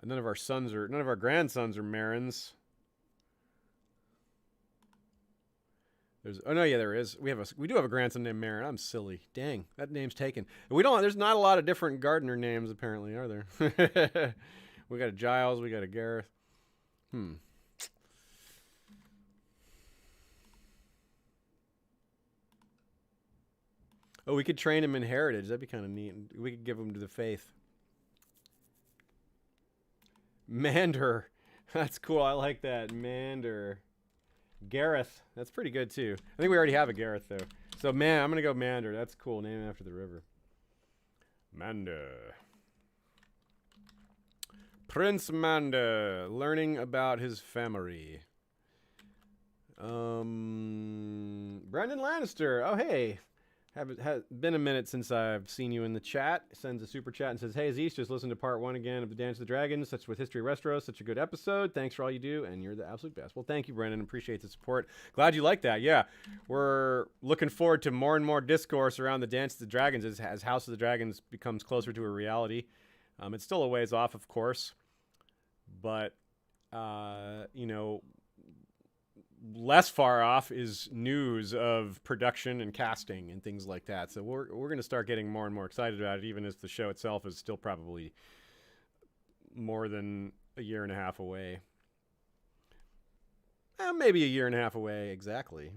None of our grandsons are Marins. Oh no, yeah, there is. We do have a grandson named Mern. I'm silly. Dang, that name's taken. There's not a lot of different gardener names apparently, are there? We got a Giles, we got a Gareth. Oh, we could train him in heritage. That'd be kind of neat. We could give him to the faith. Mander. That's cool. I like that. Mander. Gareth. That's pretty good, too. I think we already have a Gareth, though. So, I'm going to go Mander. That's cool. Name after the river. Mander. Prince Mander. Learning about his family. Brendan Lannister. Oh, hey. Has been a minute since I've seen you in the chat. Sends a super chat and says, "Hey Aziz, just listened to part 1 again of the Dance of the Dragons. Such with History of Westeros. Such a good episode. Thanks for all you do, and you're the absolute best." Well, thank you, Brendan. Appreciate the support. Glad you like that. Yeah, we're looking forward to more and more discourse around the Dance of the Dragons as House of the Dragons becomes closer to a reality. It's still a ways off, of course, but less far off is news of production and casting and things like that. So we're going to start getting more and more excited about it, even as the show itself is still probably more than a year and a half away. Maybe a year and a half away exactly,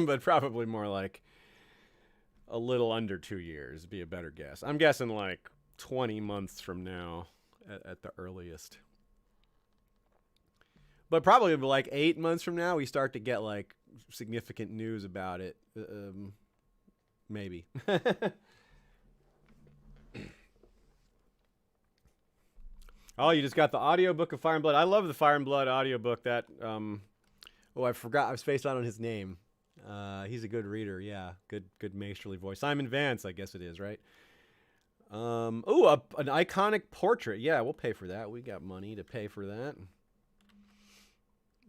but probably more like a little under 2 years would be a better guess. I'm guessing like 20 months from now at the earliest. But probably like 8 months from now, we start to get like significant news about it. Maybe. Oh, you just got the audiobook of Fire and Blood. I love the Fire and Blood audiobook. That, I forgot. I was spaced out on his name. He's a good reader. Yeah. Good maesterly voice. Simon Vance, I guess it is, right? An iconic portrait. Yeah, we'll pay for that. We got money to pay for that.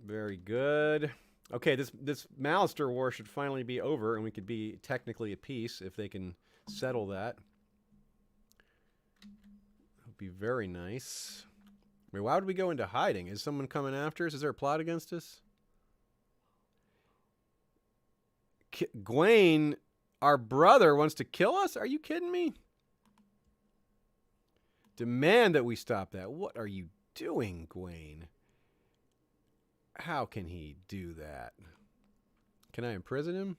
Very good. Okay, this Mallister War should finally be over, and we could be technically at peace if they can settle that. That would be very nice. Wait, why would we go into hiding? Is someone coming after us? Is there a plot against us? Gwaine, our brother, wants to kill us? Are you kidding me? Demand that we stop that. What are you doing, Gwaine? How can he do that? Can I imprison him?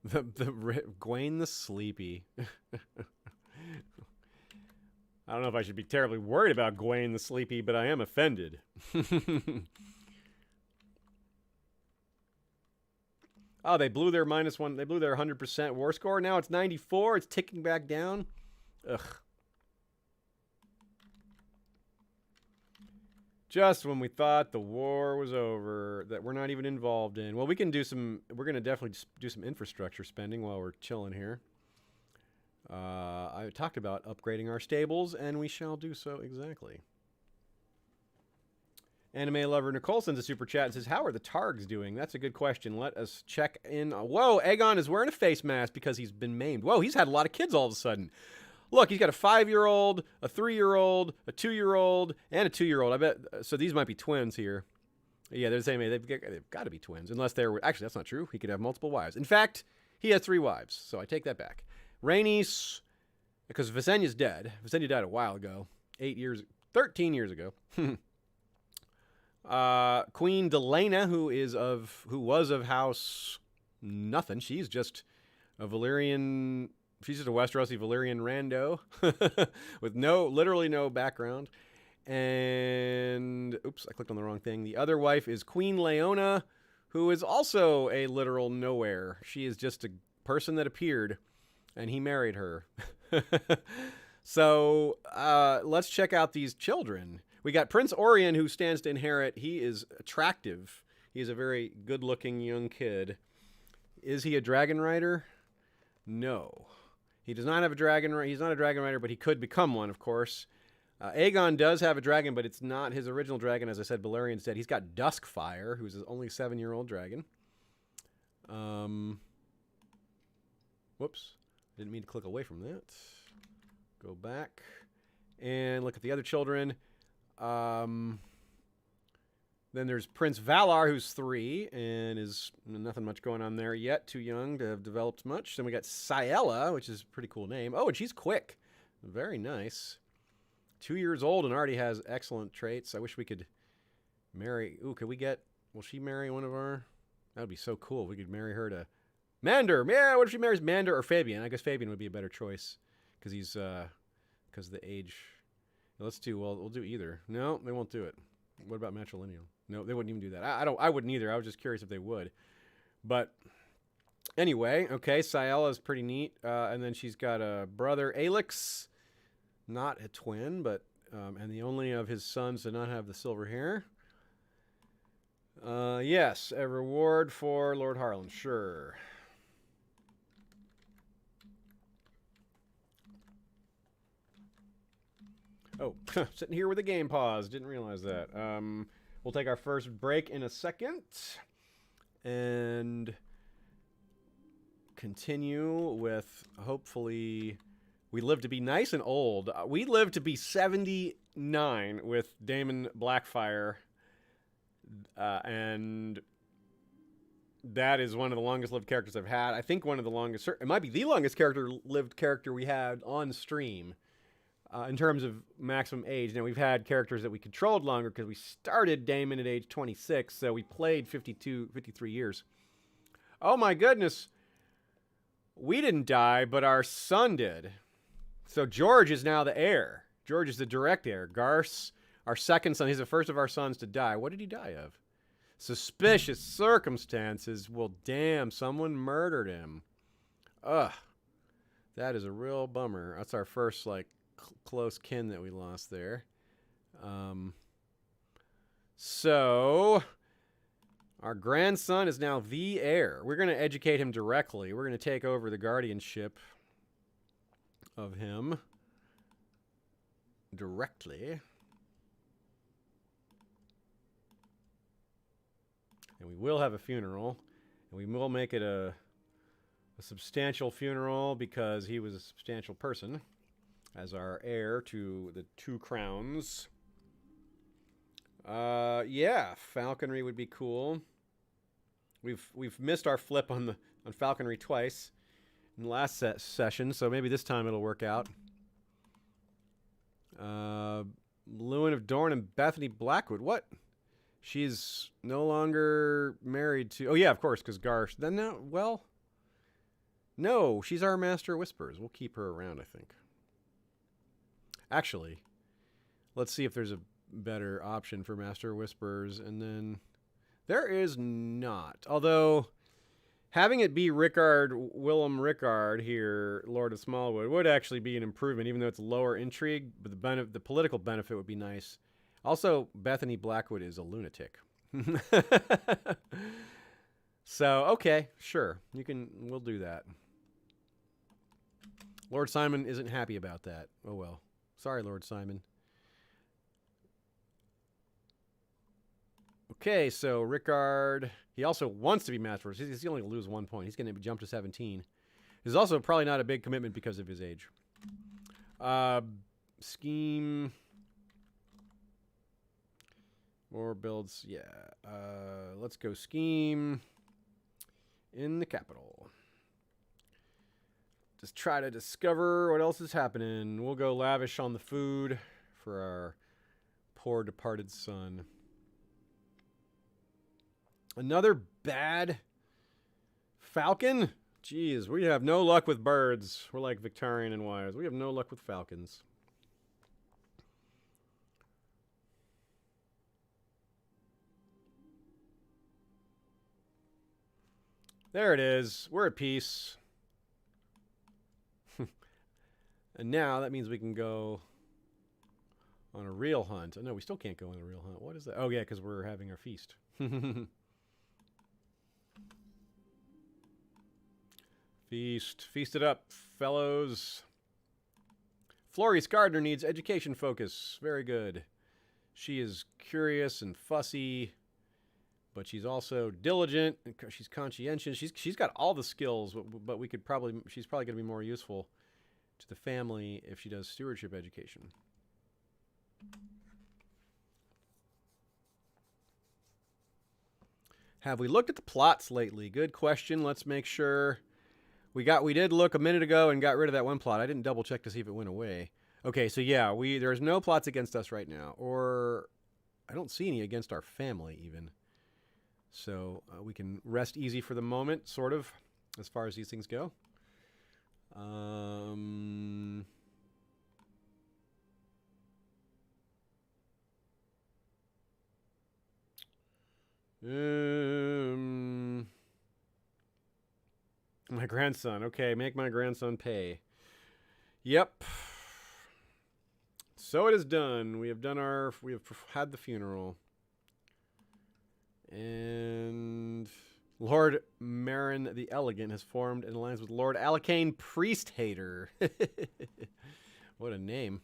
Gwaine the Sleepy. I don't know if I should be terribly worried about Gwaine the Sleepy, but I am offended. Oh, they blew their -1. They blew their 100% war score. Now it's 94. It's ticking back down. Ugh. Just when we thought the war was over, that we're not even involved in. Well, we can do some. We're going to definitely do some infrastructure spending while we're chilling here. I talked about upgrading our stables, and we shall do so exactly. Anime lover Nicole sends a super chat and says, "How are the Targs doing?" That's a good question. Let us check in. Whoa, Aegon is wearing a face mask because he's been maimed. Whoa, he's had a lot of kids all of a sudden. Look, he's got a 5-year-old, a 3-year-old, a 2-year-old, and a 2-year-old. I bet. So these might be twins here. Yeah, they're the same age. They've got to be twins, unless they're... Actually, that's not true. He could have multiple wives. In fact, he has 3 wives, so I take that back. Rhaenys, because Visenya's dead. Visenya died a while ago. 13 years ago. Queen Delena, who was of House nothing. She's just a Valyrian... She's just a Westerosi Valyrian rando with literally no background. And, oops, I clicked on the wrong thing. The other wife is Queen Leona, who is also a literal nowhere. She is just a person that appeared, and he married her. So, let's check out these children. We got Prince Orion, who stands to inherit. He is attractive. He is a very good-looking young kid. Is he a dragon rider? No. He does not have a dragon. He's not a dragon rider, but he could become one, of course. Aegon does have a dragon, but it's not his original dragon. As I said, Balerian's dead. He's got Duskfire, who's his only 7-year-old dragon. Whoops. Didn't mean to click away from that. Go back and look at the other children. Then there's Prince Valar, who's 3, and is nothing much going on there yet. Too young to have developed much. Then we got Ciela, which is a pretty cool name. Oh, and she's quick. Very nice. 2 years old and already has excellent traits. I wish we could marry... Ooh, could we get... Will she marry one of our... That would be so cool. We could marry her to... Mander! Yeah, what if she marries Mander or Fabian? I guess Fabian would be a better choice. Because he's... Because of the age... Let's do... Well, we'll do either. No, they won't do it. What about matrilineal? No, they wouldn't even do that. I wouldn't either. I was just curious if they would. But anyway, okay, Ciela is pretty neat. And then she's got a brother, Alix. Not a twin, but and the only of his sons to not have the silver hair. Yes, a reward for Lord Harlan. Sure. Oh, sitting here with a game pause. Didn't realize that. We'll take our first break in a second and continue with, hopefully, we live to be nice and old. We live to be 79 with Daemon Blackfire, and that is one of the longest lived characters I've had. I think one of the longest, it might be the longest lived character we had on stream. In terms of maximum age. Now, we've had characters that we controlled longer because we started Daemon at age 26, so we played 53 years. Oh my goodness. We didn't die, but our son did. So George is now the heir. George is the direct heir. Garce, our second son, he's the first of our sons to die. What did he die of? Suspicious circumstances. Well, damn, someone murdered him. Ugh. That is a real bummer. That's our first, like, close kin that we lost there. So our grandson is now the heir. We're going to educate him directly. We're going to take over the guardianship of him directly. And we will have a funeral. And we will make it a substantial funeral because he was a substantial person. As our heir to the 2 crowns. Yeah, falconry would be cool. We've missed our flip on falconry twice in the last session, so maybe this time it'll work out. Lewin of Dorne and Bethany Blackwood. What? She's no longer married to... Oh, yeah, of course, because Garsh... Then now, well... No, she's our Master of Whispers. We'll keep her around, I think. Actually, let's see if there's a better option for Master Whisperers, and then there is not. Although, having it be Willem Rickard here, Lord of Smallwood, would actually be an improvement, even though it's lower intrigue, but the political benefit would be nice. Also, Bethany Blackwood is a lunatic. So, okay, sure. We'll do that. Lord Simon isn't happy about that. Oh well. Sorry, Lord Simon. Okay, so Rickard, he also wants to be Master. He's only going to lose 1 point. He's going to jump to 17. This is also probably not a big commitment because of his age. Scheme. More builds. Yeah. Let's go scheme in the capital. Just try to discover what else is happening. We'll go lavish on the food for our poor departed son. Another bad falcon? Jeez, we have no luck with birds. We're like Victorian and wise. We have no luck with falcons. There it is. We're at peace. And now that means we can go on a real hunt. Oh, no, we still can't go on a real hunt. What is that? Oh, yeah, because we're having our feast. Feast it up, fellows. Florius Gardner needs education focus. Very good. She is curious and fussy, but she's also diligent. She's conscientious. She's got all the skills, but she's probably going to be more useful to the family if she does stewardship education. Have we looked at the plots lately? Good question. Let's make sure. We did look a minute ago and got rid of that one plot. I didn't double check to see if it went away. Okay, so yeah, there's no plots against us right now, or I don't see any against our family even. So we can rest easy for the moment, sort of, as far as these things go. My grandson. Okay, make my grandson pay. Yep. So it is done. We have had the funeral. And Lord Mern the Elegant has formed an alliance with Lord Alacane Priest Hater. What a name.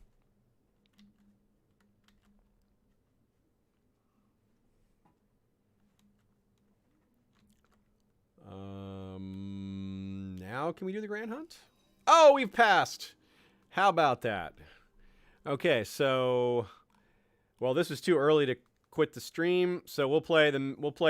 Now can we do the Grand Hunt? Oh, we've passed. How about that? Okay, so well, this is too early to quit the stream, so we'll play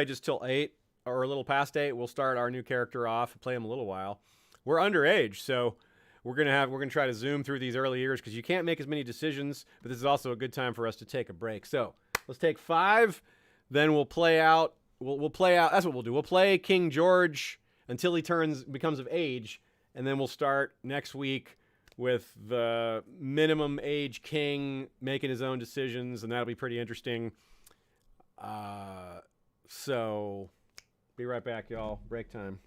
just till 8 or a little past 8. We'll start our new character off, play him a little while. We're underage, so we're gonna try to zoom through these early years because you can't make as many decisions, but this is also a good time for us to take a break. So let's take 5, then we'll play out. We'll play out. That's what we'll do. We'll play King George until he becomes of age, and then we'll start next week with the minimum age king making his own decisions, and that'll be pretty interesting. So be right back, y'all. Break time.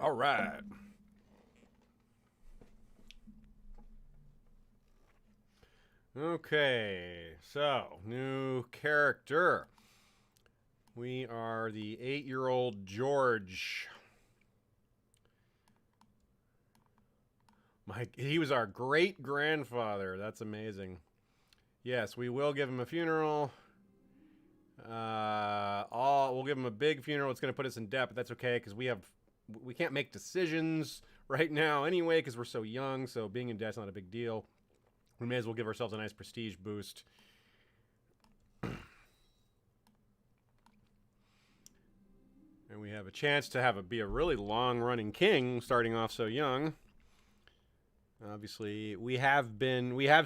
All right. Okay, so new character. We are the 8-year-old George. He was our great-grandfather. That's amazing. Yes, we will give him a funeral. We'll give him a big funeral. It's going to put us in debt, but that's okay because we can't make decisions right now anyway because we're so young. So being in debt's not a big deal. We may as well give ourselves a nice prestige boost. And we have a chance to be a really long-running king starting off so young. Obviously, we have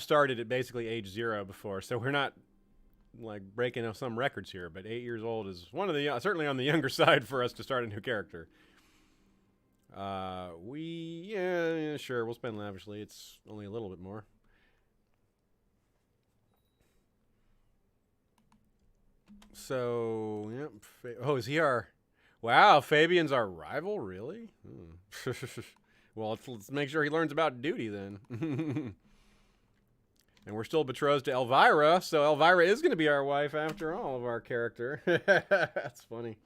started at basically age 0 before, so we're not like breaking some records here, but 8 years old is one of the certainly on the younger side for us to start a new character. Yeah, sure, we'll spend lavishly. It's only a little bit more. So, yep. Oh, is he our... Wow, Fabian's our rival? Really? Well, let's make sure he learns about duty then. And we're still betrothed to Elvira, so Elvira is going to be our wife after all of our character. That's funny.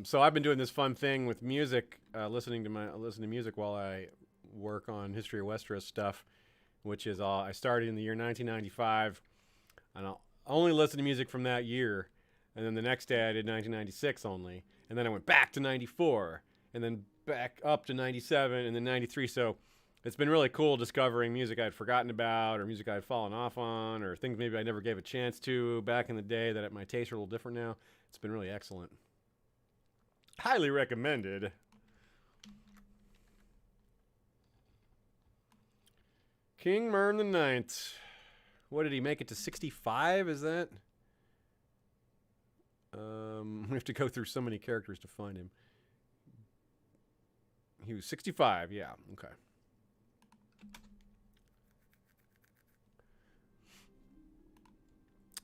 So I've been doing this fun thing with music, listening to music while I work on History of Westeros stuff, which is I started in the year 1995, and I'll only listen to music from that year, and then the next day I did 1996 only, and then I went back to 94, and then back up to 97, and then 93. So it's been really cool discovering music I'd forgotten about, or music I'd fallen off on, or things maybe I never gave a chance to back in the day that my tastes are a little different now. It's been really excellent. Highly recommended. King Mern the Ninth. What did he make it to 65? Is that? We have to go through so many characters to find him. He was 65, yeah, okay.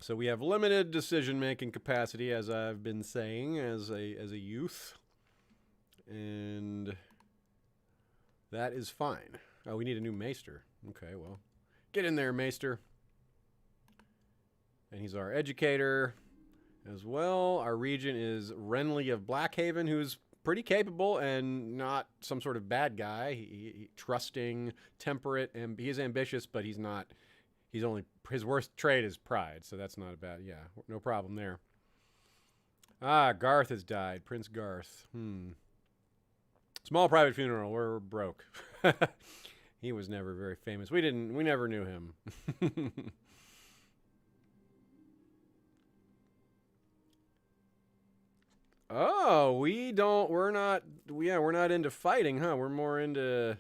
So we have limited decision-making capacity, as I've been saying, as a youth. And that is fine. Oh, we need a new maester. Okay, well, get in there, maester. And he's our educator as well. Our regent is Renly of Blackhaven, who's pretty capable and not some sort of bad guy. He trusting, temperate, and he is ambitious, but he's not... his worst trait is pride, so that's not a bad, yeah, no problem there. Ah, Garth has died, Prince Garth. Small private funeral, we're broke. He was never very famous. We never knew him. Oh, we're not into fighting, huh? We're more into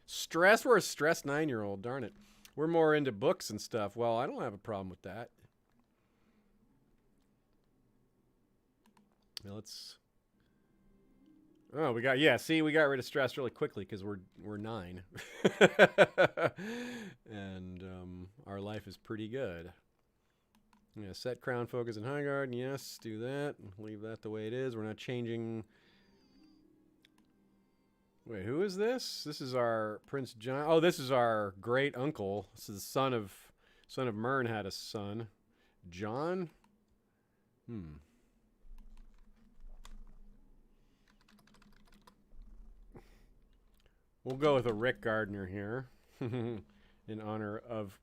stress. We're a stressed 9-year-old, darn it. We're more into books and stuff. Well, I don't have a problem with that. Now let's... Oh, we got rid of stress really quickly because we're 9. And our life is pretty good. Yeah, set crown focus in Highgarden. Yes, do that. Leave that the way it is. We're not changing... Wait, who is this? This is our Prince John. Oh, this is our great uncle. This is the son of Mern had a son. John? We'll go with a Rick Gardner here. In honor of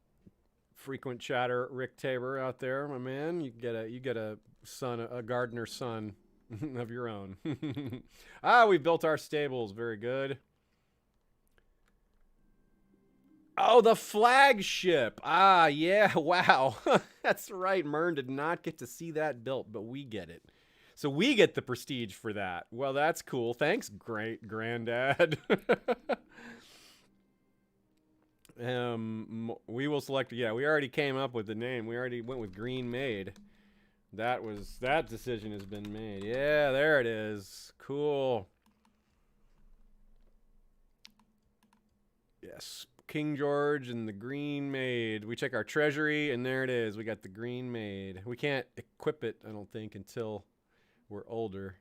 frequent chatter Rick Tabor out there, my man. You get a son, a Gardner son. Of your own. We built our stables. Very good. Oh, the flagship. Yeah, wow. That's right. Mern did not get to see that built, but we get it. So we get the prestige for that. Well, that's cool. Thanks, great granddad. We will select, we already came up with the name. We already went with Green Maid. That decision has been made. Yeah, there it is. Cool. Yes. King George and the Green Maid. We check our treasury, and there it is. We got the Green Maid. We can't equip it, I don't think, until we're older.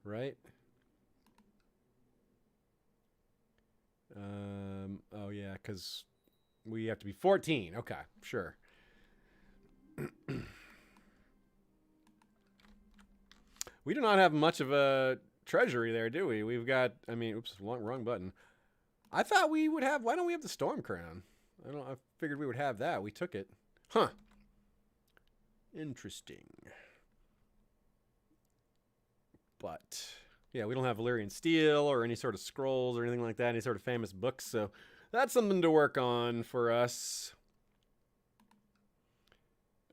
Right? Oh, yeah, because we have to be 14. Okay, sure. We do not have much of a treasury there, do we? We've got, I mean, oops, wrong button. I thought we would have, why don't we have the Storm Crown? I figured we would have that. We took it. Huh. Interesting. But, yeah, we don't have Valyrian Steel or any sort of scrolls or anything like that, any sort of famous books, so that's something to work on for us.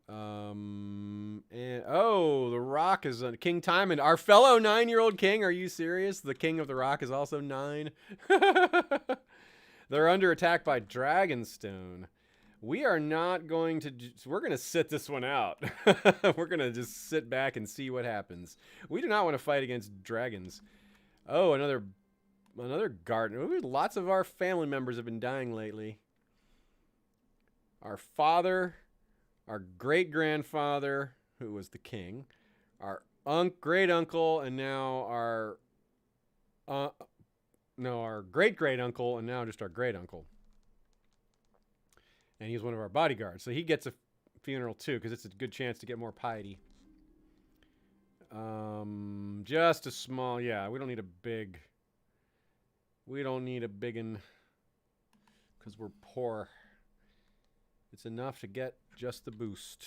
And oh, the Rock is King Tymon, our fellow 9-year-old king. Are you serious? The King of the Rock is also 9. They're under attack by Dragonstone. We are not going to. We're going to sit this one out. We're going to just sit back and see what happens. We do not want to fight against dragons. Oh, another garden. Lots of our family members have been dying lately. Our father. Our great-grandfather, who was the king, our great-uncle, and now our great-great-uncle, and now just our great-uncle. And he's one of our bodyguards, so he gets a funeral too, because it's a good chance to get more piety. Just a small, yeah. We don't need a big one, because we're poor. It's enough to get just the boost.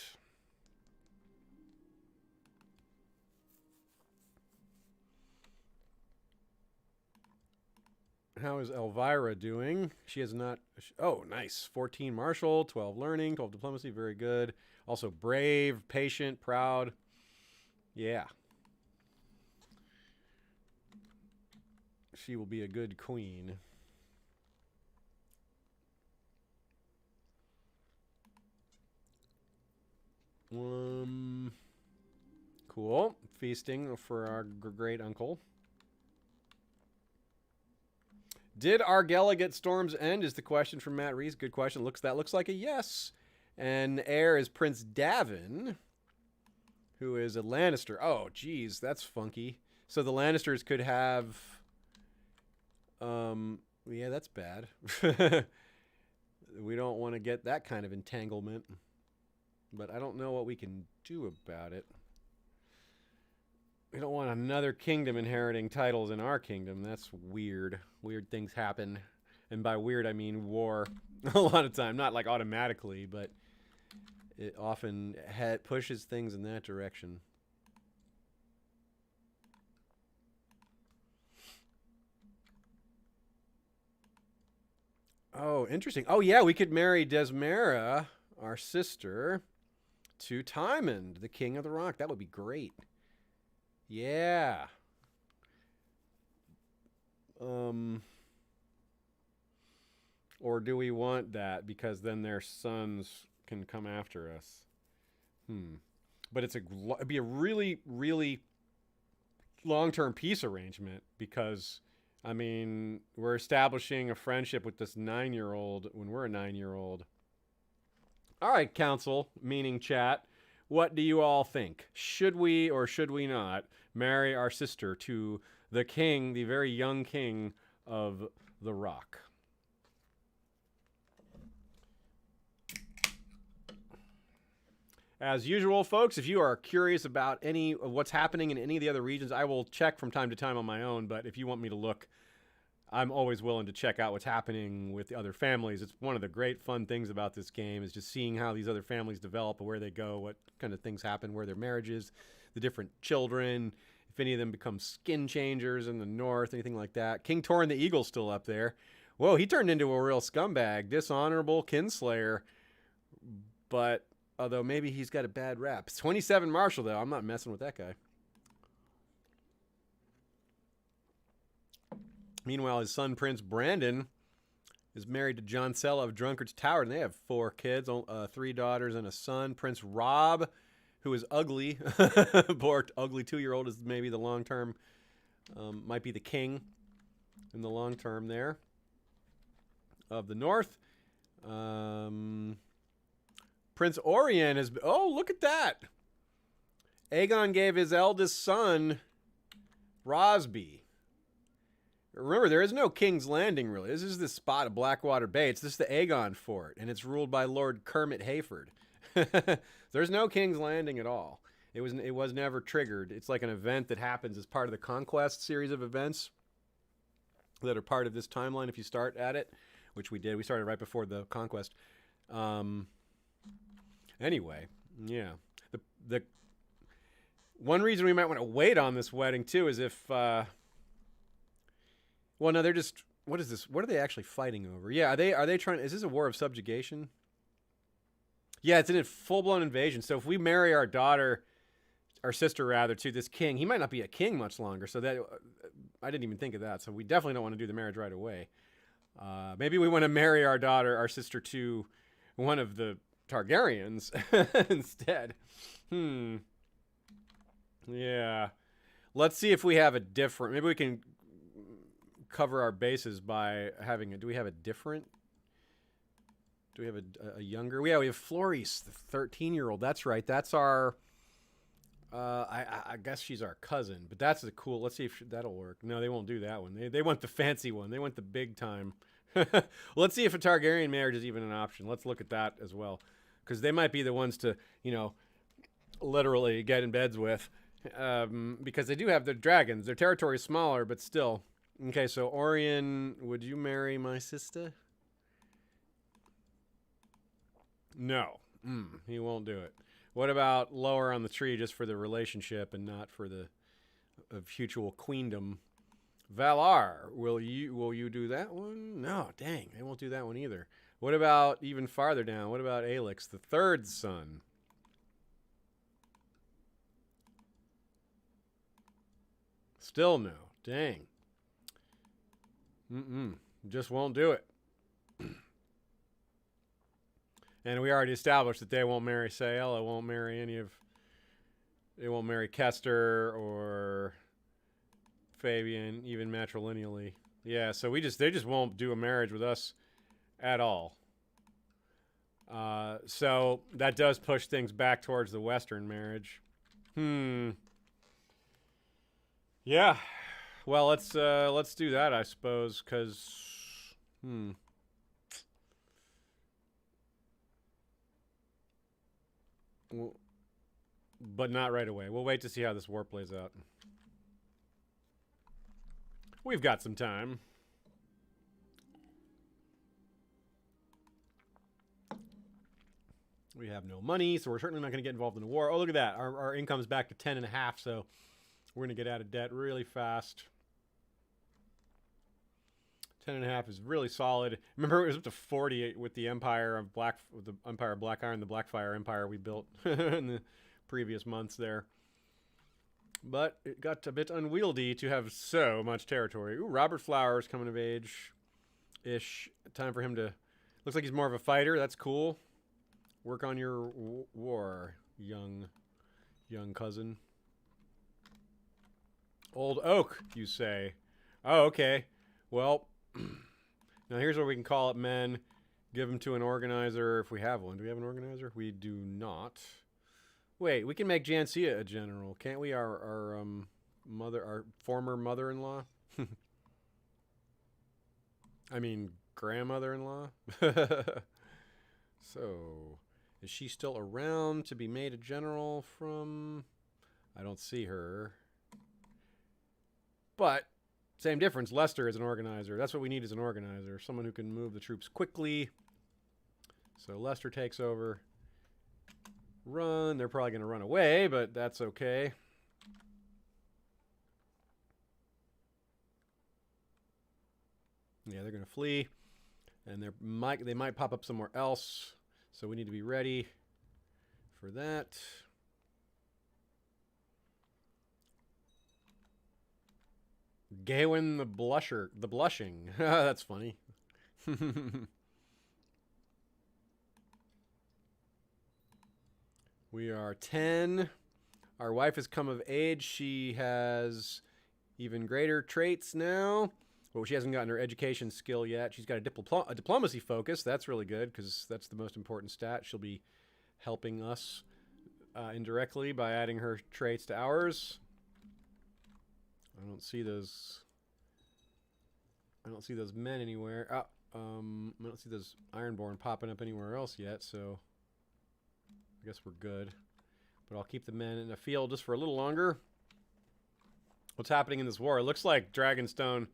How is Elvira doing? She has not... Oh, nice. 14 martial, 12 learning, 12 diplomacy. Very good. Also brave, patient, proud. Yeah. She will be a good queen. Cool. Feasting for our great uncle. Did Argella get Storm's End? Is the question from Matt Reese. Good question. That looks like a yes. And heir is Prince Davin, who is a Lannister. Oh, geez, that's funky. So the Lannisters could have. Yeah, that's bad. We don't want to get that kind of entanglement. But I don't know what we can do about it. We don't want another kingdom inheriting titles in our kingdom. That's weird. Weird things happen. And by weird, I mean war. A lot of time. Not like automatically, but it often pushes things in that direction. Oh, interesting. Oh, yeah, we could marry Desmera, our sister, to Tymon, the King of the Rock. That would be great. Yeah. Or do we want that because then their sons can come after us? But it'd be a really, really long-term peace arrangement because, I mean, we're establishing a friendship with this 9-year-old when we're a 9-year-old. All right, council, meaning chat, what do you all think? Should we or should we not marry our sister to the king, the very young king of the Rock? As usual, folks, if you are curious about any of what's happening in any of the other regions, I will check from time to time on my own, but if you want me to look, I'm always willing to check out what's happening with the other families. It's one of the great fun things about this game is just seeing how these other families develop, where they go, what kind of things happen, where their marriages, the different children, if any of them become skin changers in the north, anything like that. King Torrin the Eagle's still up there. Whoa, he turned into a real scumbag, dishonorable kinslayer, but although maybe he's got a bad rap. 27 Marshal, though. I'm not messing with that guy. Meanwhile, his son, Prince Brandon, is married to Joncella of Drunkard's Tower, and they have 4 kids, 3 daughters and a son. Prince Robb, who is ugly. Poor ugly 2-year-old is maybe the long-term, might be the king in the long term there. of the North. Prince Orion has... Oh, look at that. Aegon gave his eldest son, Rosby. Remember, there is no King's Landing, really. This is the spot of Blackwater Bay. It's just the Aegon Fort, and it's ruled by Lord Kermit Hayford. There's no King's Landing at all. It was never triggered. It's like an event that happens as part of the Conquest series of events that are part of this timeline if you start at it, which we did. We started right before the Conquest. Anyway, yeah. The one reason we might want to wait on this wedding, too, is if... well, no, they're just... What is this? What are they actually fighting over? Yeah, are they trying... Is this a war of subjugation? Yeah, it's a full-blown invasion. So if we marry our daughter... Our sister, rather, to this king, he might not be a king much longer. So that... I didn't even think of that. So we definitely don't want to do the marriage right away. Maybe we want to marry our sister, to one of the Targaryens instead. Yeah. Let's see if we have a different... Maybe we can cover our bases by having a... Do we have a different... Do we have a younger... Yeah, we have Florys, the 13-year-old. That's right. That's our... I guess she's our cousin, but that's a cool... Let's see if that'll work. No, they won't do that one. They want the fancy one. They want the big time. Let's see if a Targaryen marriage is even an option. Let's look at that as well. Because they might be the ones to, literally get in beds with. Because they do have the dragons. Their territory is smaller, but still. Okay, so Orion, would you marry my sister? No. He won't do it. What about lower on the tree just for the relationship and not for the future queendom? Valar, will you do that one? No, dang, they won't do that one either. What about even farther down? What about Alix, the third son? Still no. Dang. Just won't do it. And we already established that they won't marry Saela, won't marry they won't marry Kester or Fabian, even matrilineally. Yeah, so they just won't do a marriage with us at all. So that does push things back towards the Western marriage. Yeah. Well, let's do that, I suppose, because but not right away. We'll wait to see how this war plays out. We've got some time. We have no money, so we're certainly not going to get involved in the war. Oh, look at that. Our income's back to 10.5, so we're going to get out of debt really fast. 10.5 is really solid. Remember, it was up to 40 with the Empire of Black Iron, the Blackfire Empire we built in the previous months there. But it got a bit unwieldy to have so much territory. Ooh, Robert Flowers coming of age-ish. Time for him to... Looks like he's more of a fighter. That's cool. Work on your war, young cousin. Old Oak, you say. Oh, okay. Well, now here's where we can call it men. Give them to an organizer if we have one. Do we have an organizer? We do not. Wait, we can make Jancia a general, can't we? Our former mother-in-law. I mean, grandmother-in-law. So, is she still around to be made a general from? I don't see her. But same difference. Lester is an organizer. That's what we need, is an organizer, someone who can move the troops quickly. So Lester takes over. Run. They're probably going to run away, but that's okay. Yeah, they're going to flee, and they might pop up somewhere else. So we need to be ready for that. Gawain the blushing. That's funny. We are 10. Our wife has come of age. She has even greater traits now. But she hasn't gotten her education skill yet. She's got a diplomacy focus. That's really good because that's the most important stat. She'll be helping us indirectly by adding her traits to ours. I don't see those men anywhere. I don't see those Ironborn popping up anywhere else yet, so I guess we're good. But I'll keep the men in the field just for a little longer. What's happening in this war? It looks like Dragonstone.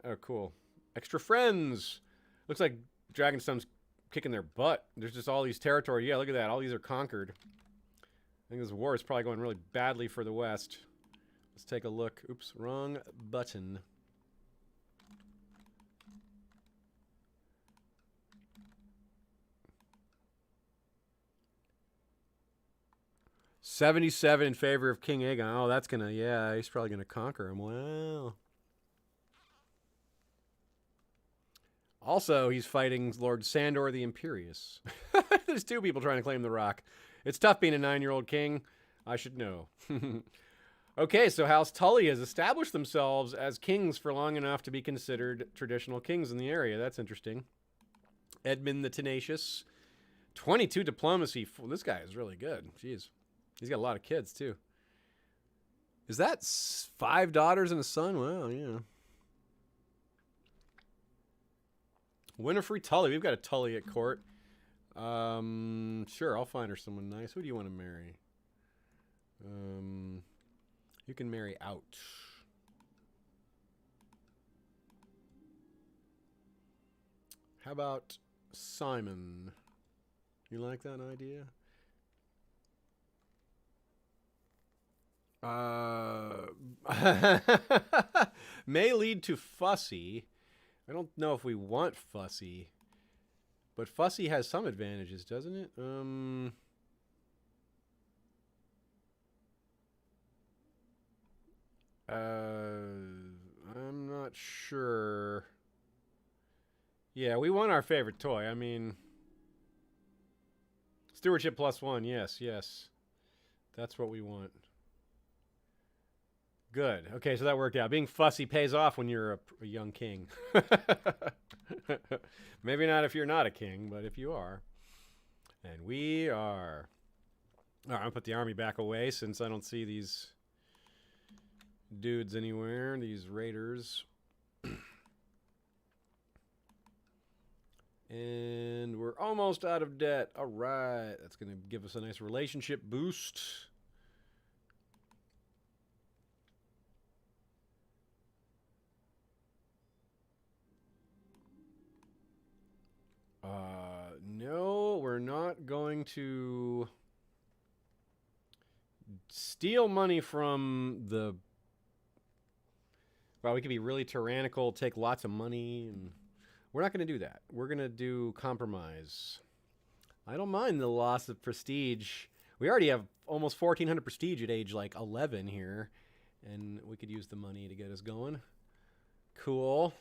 Oh, cool. Extra friends. Looks like Dragonstone's kicking their butt. There's just all these territories. Yeah, look at that. All these are conquered. I think this war is probably going really badly for the West. Let's take a look. Oops, wrong button. $77 in favor of King Aegon. Oh, that's gonna, yeah, he's probably gonna conquer him. Wow. Also, he's fighting Lord Sandor the Imperious. There's two people trying to claim the rock. It's tough being a 9-year-old king. I should know. Okay, so House Tully has established themselves as kings for long enough to be considered traditional kings in the area. That's interesting. Edmund the Tenacious. 22 diplomacy. This guy is really good. Jeez. He's got a lot of kids, too. Is that 5 daughters and a son? Wow, yeah. Winifred Tully. We've got a Tully at court. Sure, I'll find her someone nice. Who do you want to marry? You can marry out. How about Simon? You like that idea? May lead to Fussy. I don't know if we want Fussy. But Fussy has some advantages, doesn't it? I'm not sure. Yeah, we want our favorite toy. I mean, stewardship +1. Yes, yes. That's what we want. Good. Okay, so that worked out. Being fussy pays off when you're a young king. Maybe not if you're not a king, but if you are. And we are. All right, I'm going to put the army back away since I don't see these dudes anywhere, these raiders. And we're almost out of debt. All right. That's going to give us a nice relationship boost. No, we're not going to steal money from the... Well, we could be really tyrannical, take lots of money, and we're not going to do that. We're going to do compromise. I don't mind the loss of prestige. We already have almost 1,400 prestige at age, like, 11 here, and we could use the money to get us going. Cool.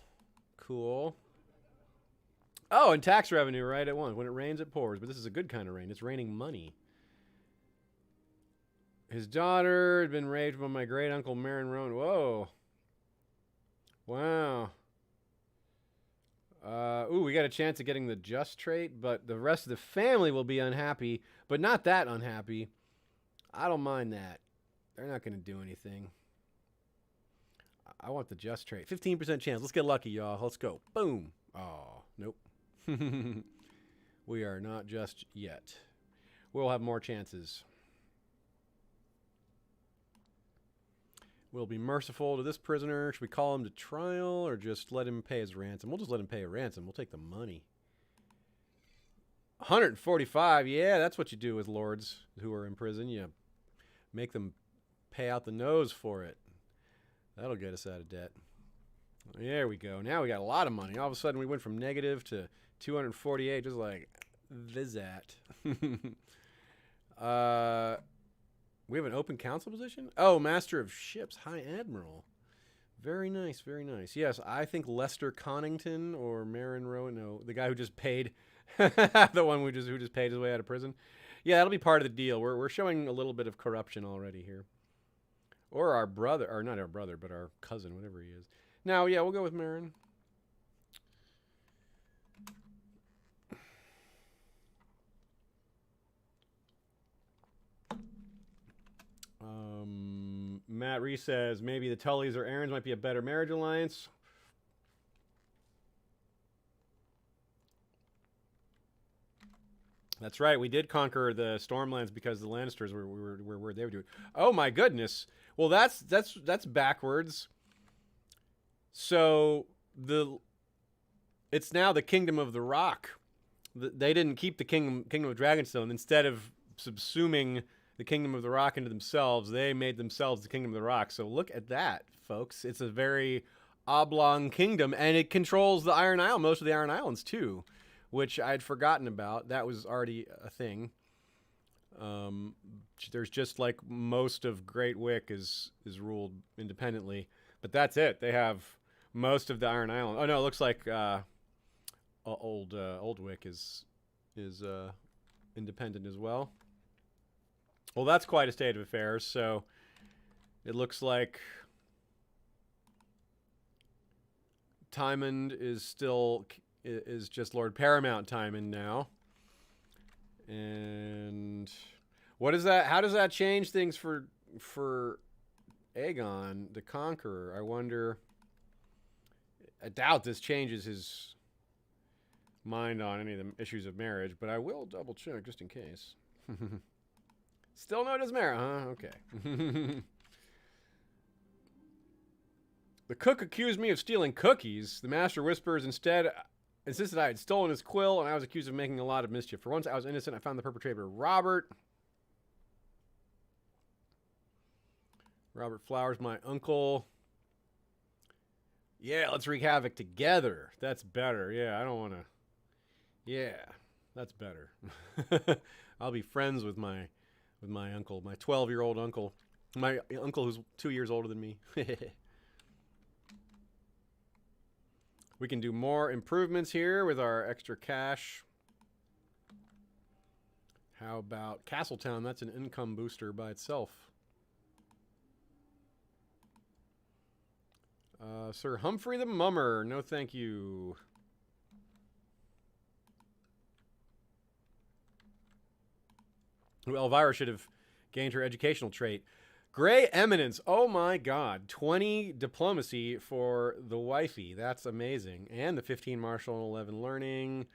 Cool. Oh, and tax revenue right at once. When it rains, it pours. But this is a good kind of rain. It's raining money. His daughter had been raped by my great uncle Mern. Whoa. Wow. Ooh, we got a chance of getting the just trait, but the rest of the family will be unhappy, but not that unhappy. I don't mind that. They're not going to do anything. I want the just trait. 15% chance. Let's get lucky, y'all. Let's go. Boom. Oh, nope. We are not just yet. We'll have more chances. We'll be merciful to this prisoner. Should we call him to trial or just let him pay his ransom? We'll just let him pay a ransom. We'll take the money. 145. Yeah, that's what you do with lords who are in prison. You make them pay out the nose for it. That'll get us out of debt. There we go. Now we got a lot of money. All of a sudden we went from negative to 248, just like that. We have an open council position? Oh, Master of Ships, High Admiral. Very nice, very nice. Yes, I think Lester Connington or Maren Rowan, no, the guy who just paid, the one who just paid his way out of prison. Yeah, that'll be part of the deal. We're showing a little bit of corruption already here. Or our brother, or not our brother, but our cousin, whatever he is. Now, yeah, we'll go with Mern. Matt Reese says maybe the Tullys or Aarons might be a better marriage alliance. That's right. We did conquer the Stormlands because the Lannisters were where they would do it. Oh my goodness. Well, that's backwards. So it's now the Kingdom of the Rock. They didn't keep the Kingdom of Dragonstone. Instead of subsuming the Kingdom of the Rock into themselves, they made themselves the Kingdom of the Rock. So look at that, folks. It's a very oblong kingdom, and it controls the Iron Isle, most of the Iron Islands too, which I'd forgotten about. That was already a thing. There's just like most of Great Wick is ruled independently, but that's it. They have most of the Iron Island. Oh no, it looks like Old Wick is independent as well. Well, that's quite a state of affairs. So it looks like Tymond is just Lord Paramount Tymond now. And what is that? How does that change things for Aegon the Conqueror? I wonder. I doubt this changes his mind on any of the issues of marriage, but I will double check just in case. Still no Desmara, huh? Okay. The cook accused me of stealing cookies. The master whispers instead insisted I had stolen his quill, and I was accused of making a lot of mischief. For once, I was innocent. I found the perpetrator, Robert. Robert Flowers, my uncle. Yeah, let's wreak havoc together. That's better. Yeah, I don't want to. Yeah, that's better. I'll be friends with my uncle, my 12-year-old uncle. My uncle who's 2 years older than me. We can do more improvements here with our extra cash. How about Castletown? That's an income booster by itself. Sir Humphrey the Mummer. No, thank you. Elvira should have gained her educational trait. Gray Eminence. Oh my god. 20 diplomacy for the wifey. That's amazing. And the 15 martial and 11 learning.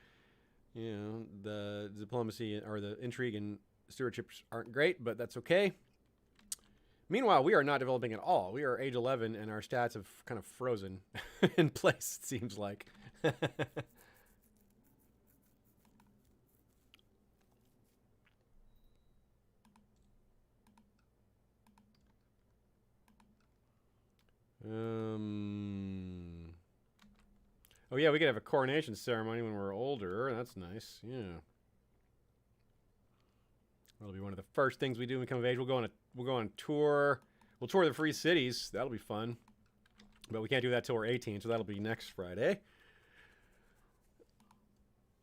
You know, the diplomacy or the intrigue and stewardships aren't great, but that's okay. Meanwhile, we are not developing at all. We are age 11 and our stats have kind of frozen in place, it seems like. Oh yeah, we could have a coronation ceremony when we're older. That's nice. Yeah. That'll be one of the first things we do when we come of age. We'll go on a tour. We'll tour the free cities. That'll be fun. But we can't do that till we're 18, so that'll be next Friday.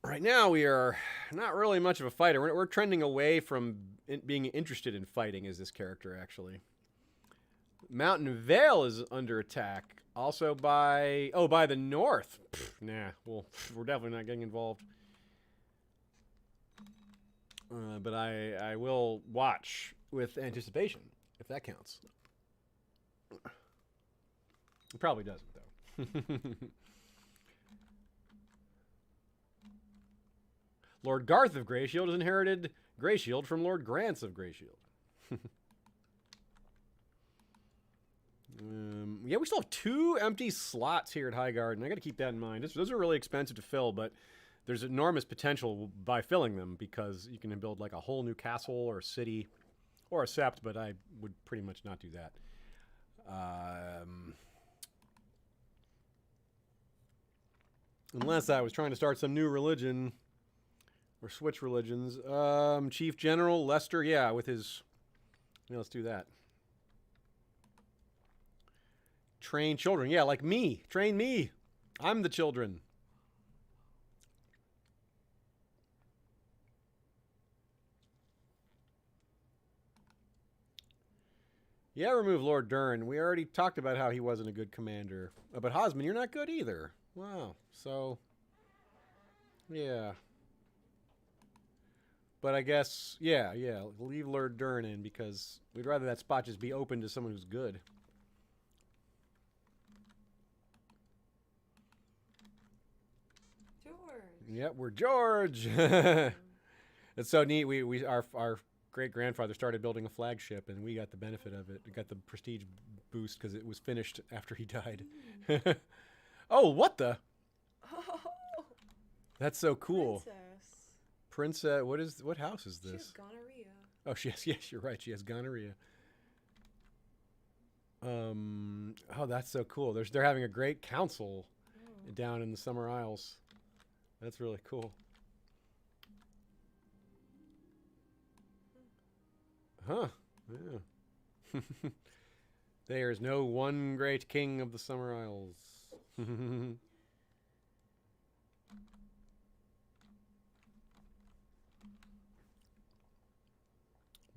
Right now, we are not really much of a fighter. We're trending away from being interested in fighting as this character, actually. Mountain Vale is under attack. Also by the north. Nah, well, we're definitely not getting involved. But I will watch with anticipation, if that counts. It probably doesn't, though. Lord Garth of Greyshield has inherited Greyshield from Lord Grants of Greyshield. Yeah, we still have 2 empty slots here at Highgarden. I got to keep that in mind. Those are really expensive to fill, but there's enormous potential by filling them because you can build like a whole new castle or a city or a sept, but I would pretty much not do that. Unless I was trying to start some new religion or switch religions. Chief General Lester, yeah, with his... Yeah, let's do that. Train children. Yeah, like me. Train me. I'm the children. Yeah, remove Lord Durn. We already talked about how he wasn't a good commander. But Hosman, you're not good either. Wow. So, yeah. But I guess, yeah, leave Lord Durn in because we'd rather that spot just be open to someone who's good. George. Yep, we're George. It's so neat. Our great grandfather started building a flagship, and we got the benefit of it. We got the prestige boost because it was finished after he died. Oh, what the? Oh, That's so cool. princess. What house is She has this? gonorrhea. Oh, yes, you're right. She has gonorrhea. Oh, that's so cool. They're having a great council down in the Summer Isles. That's really cool. Huh. Yeah. There is no one great king of the Summer Isles.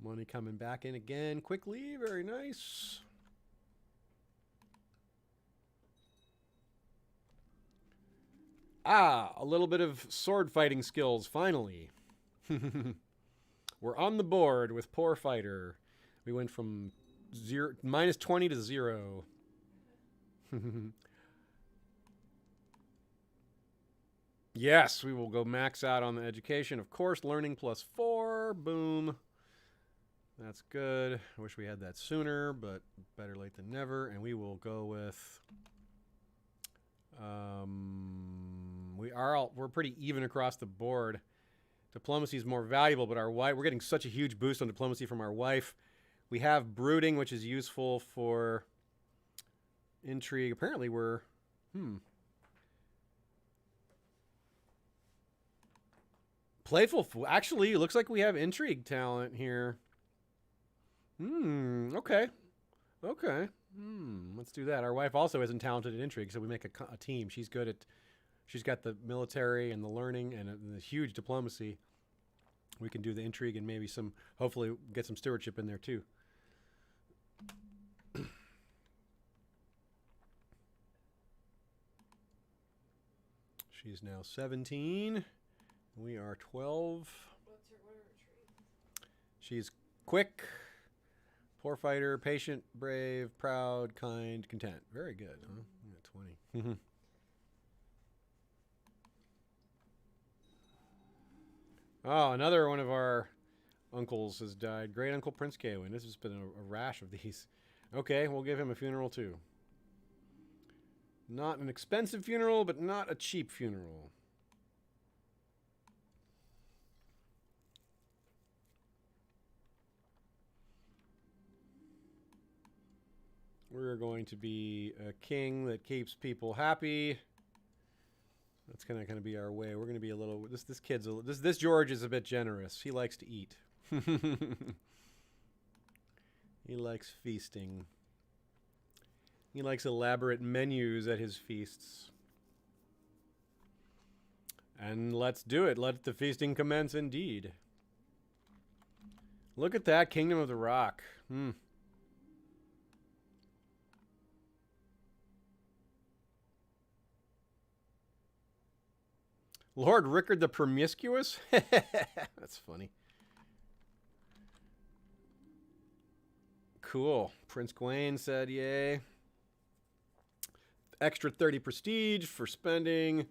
Money coming back in again quickly. Very nice. Ah, a little bit of sword fighting skills, finally. We're on the board with Poor Fighter. We went from -20 to 0. Yes, we will go max out on the education. Of course, learning +4. Boom. That's good. I wish we had that sooner, but better late than never. And we will go with... we're pretty even across the board. Diplomacy is more valuable, but we're getting such a huge boost on diplomacy from our wife. We have brooding, which is useful for intrigue. Apparently we're... Playful. Actually, it looks like we have intrigue talent here. Okay. Okay. Let's do that. Our wife also isn't talented at intrigue, so we make a team. She's good at... She's got the military and the learning and the huge diplomacy. We can do the intrigue and maybe hopefully get some stewardship in there too. She's now 17. We are 12. What are her traits? She's quick, poor fighter, patient, brave, proud, kind, content. Very good, huh? Yeah, 20. Oh, another one of our uncles has died. Great Uncle Prince Kaywin. This has been a rash of these. Okay, we'll give him a funeral too. Not an expensive funeral, but not a cheap funeral. We're going to be a king that keeps people happy. That's kind of be our way. We're going to be a little... This George is a bit generous. He likes to eat. He likes feasting. He likes elaborate menus at his feasts. And let's do it. Let the feasting commence indeed. Look at that Kingdom of the Rock. Lord Rickard the Promiscuous? That's funny. Cool. Prince Gawain said yay. Extra 30 prestige for spending.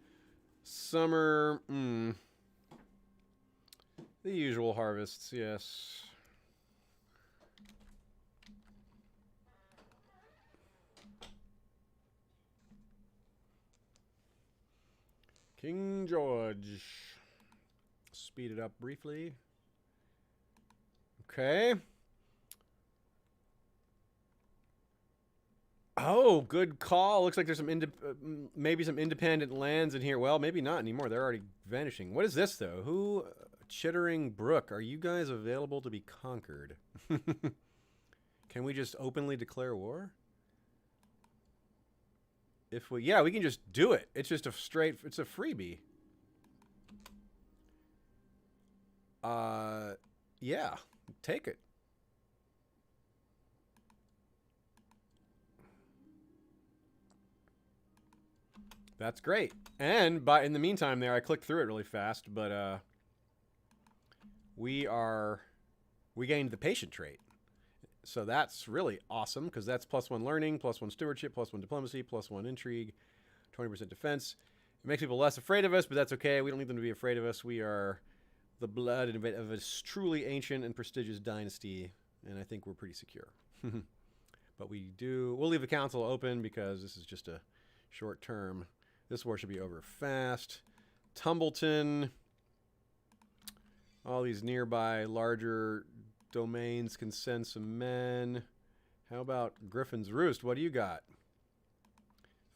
Summer. The usual harvests, yes. King George. Speed it up briefly. Okay. Oh, good call. Looks like there's maybe some independent lands in here. Well, maybe not anymore. They're already vanishing. What is this, though? Who? Chittering Brook. Are you guys available to be conquered? Can we just openly declare war? Yeah, we can just do it. It's just it's a freebie. Yeah, take it. That's great. And in the meantime there, I clicked through it really fast, but we gained the patient trait. So that's really awesome because that's +1 learning, +1 stewardship, +1 diplomacy, +1 intrigue, 20% defense. It makes people less afraid of us, but that's okay. We don't need them to be afraid of us. We are the blood of a truly ancient and prestigious dynasty, and I think we're pretty secure. But we'll leave the council open because this is just a short term. This war should be over fast. Tumbleton. All these nearby larger domains can send some men. How about Griffin's Roost? What do you got?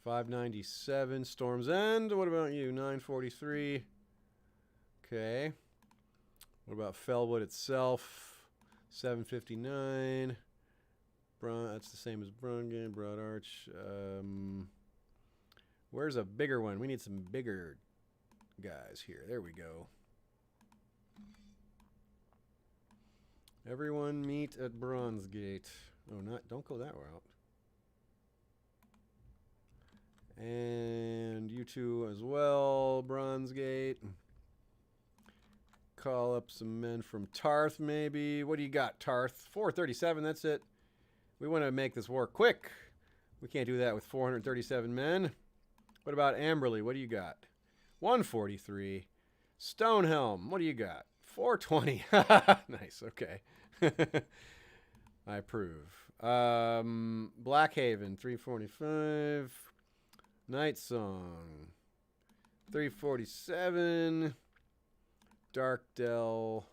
597. Storm's End. What about you? 943. Okay. What about Fellwood itself? 759. That's the same as Brungen, Broad Arch. Where's a bigger one? We need some bigger guys here. There we go. Everyone meet at Bronzegate. Oh, don't go that route. And you two as well, Bronzegate. Call up some men from Tarth, maybe. What do you got, Tarth? 437, that's it. We want to make this war quick. We can't do that with 437 men. What about Amberley? What do you got? 143. Stonehelm, what do you got? 420. Nice, okay. I approve. Blackhaven, 345. Night Song, 347. Darkdell,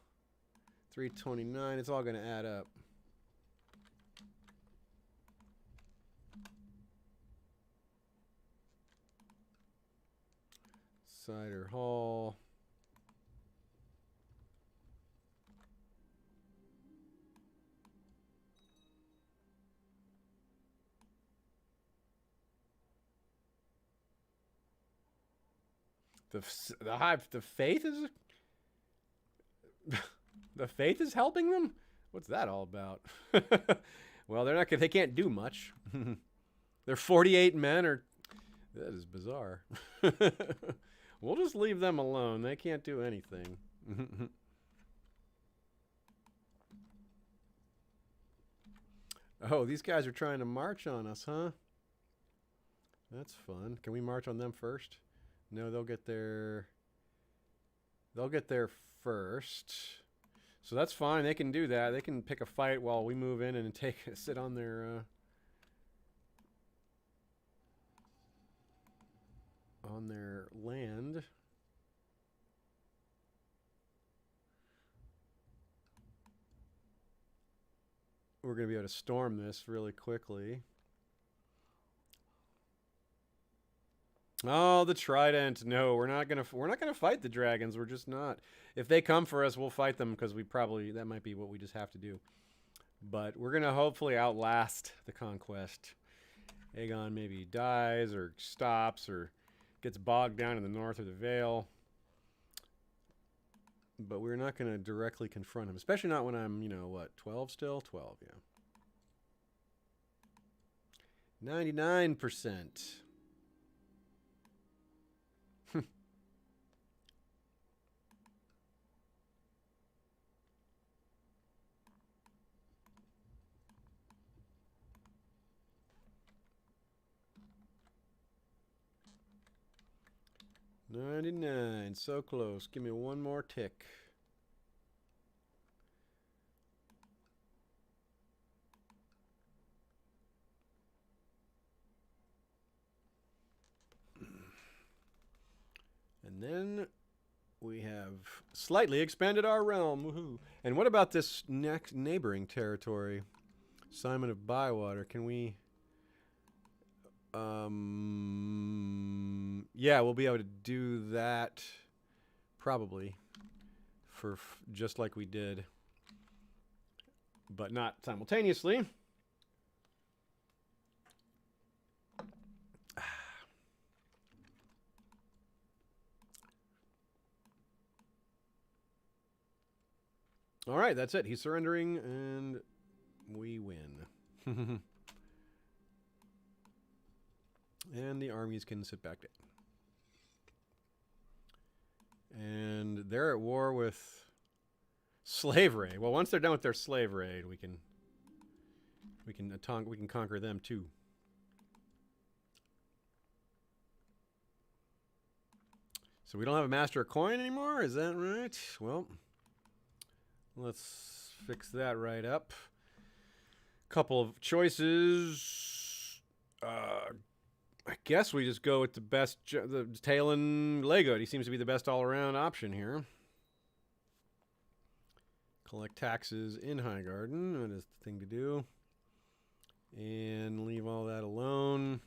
329. It's all going to add up. Cider Hall. The faith is the faith is helping them. What's that all about? Well, they can't do much. They're 48 men, or that is bizarre. We'll just leave them alone. They can't do anything. Oh, these guys are trying to march on us, huh? That's fun. Can we march on them first? No, they'll get there first. So that's fine. They can do that. They can pick a fight while we move in and sit on their land. We're going to be able to storm this really quickly. Oh, the trident. No, we're not gonna fight the dragons. We're just not. If they come for us, we'll fight them because that might be what we just have to do. But we're gonna hopefully outlast the conquest. Aegon maybe dies or stops or gets bogged down in the north of the Vale. But we're not gonna directly confront him, especially not when I'm, 12 still? 12, yeah. 99%. $99, so close. Give me one more tick. And then we have slightly expanded our realm. Woohoo! And what about this next neighboring territory? Simon of Bywater. Can we... yeah, we'll be able to do that probably for just like we did, but not simultaneously. All right, that's it. He's surrendering, and we win. And the armies can sit back down. And they're at war with slave raid. Well, once they're done with their slave raid, we can conquer them too. So we don't have a master of coin anymore, is that right? Well, let's fix that right up. Couple of choices. I guess we just go with the best, the Talon Legate. He seems to be the best all-around option here. Collect taxes in Highgarden. That is the thing to do. And leave all that alone.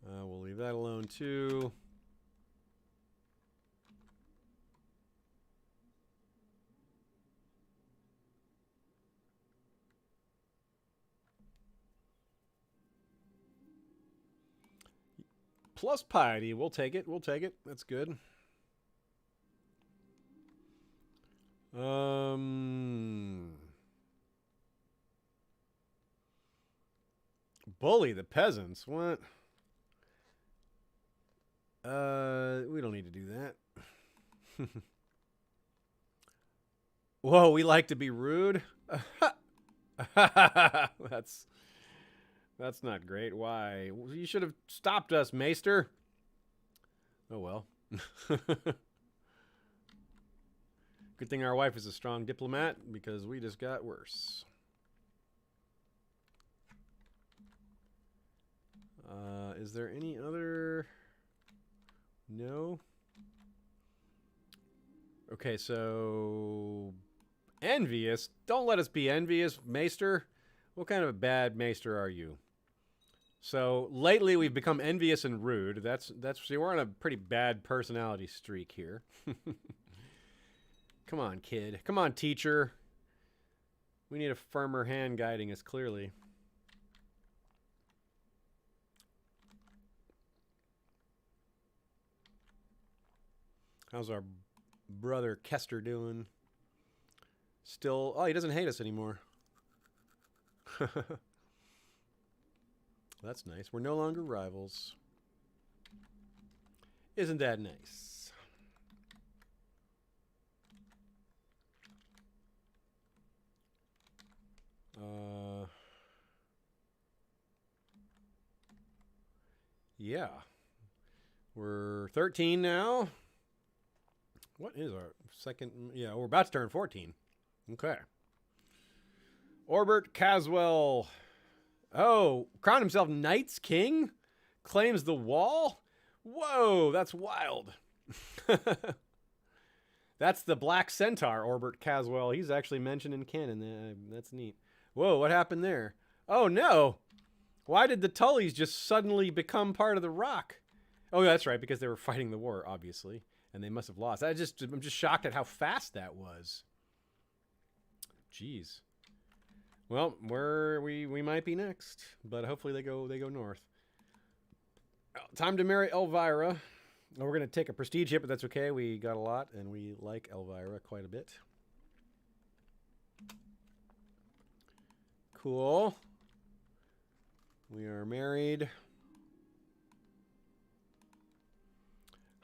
We'll leave that alone too. Plus piety. We'll take it. We'll take it. That's good. Bully the peasants. What? We don't need to do that. Whoa, we like to be rude? That's not great. Why? You should have stopped us, Maester. Oh, well. Good thing our wife is a strong diplomat, because we just got worse. Is there any other... No? Okay, so... Envious? Don't let us be envious, Maester. What kind of a bad Maester are you? So, lately we've become envious and rude. See, we're on a pretty bad personality streak here. Come on, kid. Come on, teacher. We need a firmer hand guiding us, clearly. How's our brother Kester doing? Still... Oh, he doesn't hate us anymore. That's nice. We're no longer rivals. Isn't that nice? Yeah. We're 13 now. What is our second? Yeah, we're about to turn 14. Okay. Orbert Caswell. Oh, crowned himself Knight's King? Claims the wall? Whoa, that's wild. That's the Black Centaur, Orbert Caswell. He's actually mentioned in canon. That's neat. Whoa, what happened there? Oh, no. Why did the Tullys just suddenly become part of the Rock? Oh, that's right, because they were fighting the war, obviously. And they must have lost. I'm just shocked at how fast that was. Jeez. Well, we might be next, but hopefully they go north. Time to marry Elvira. We're gonna take a prestige hit, but that's okay. We got a lot, and we like Elvira quite a bit. Cool. We are married.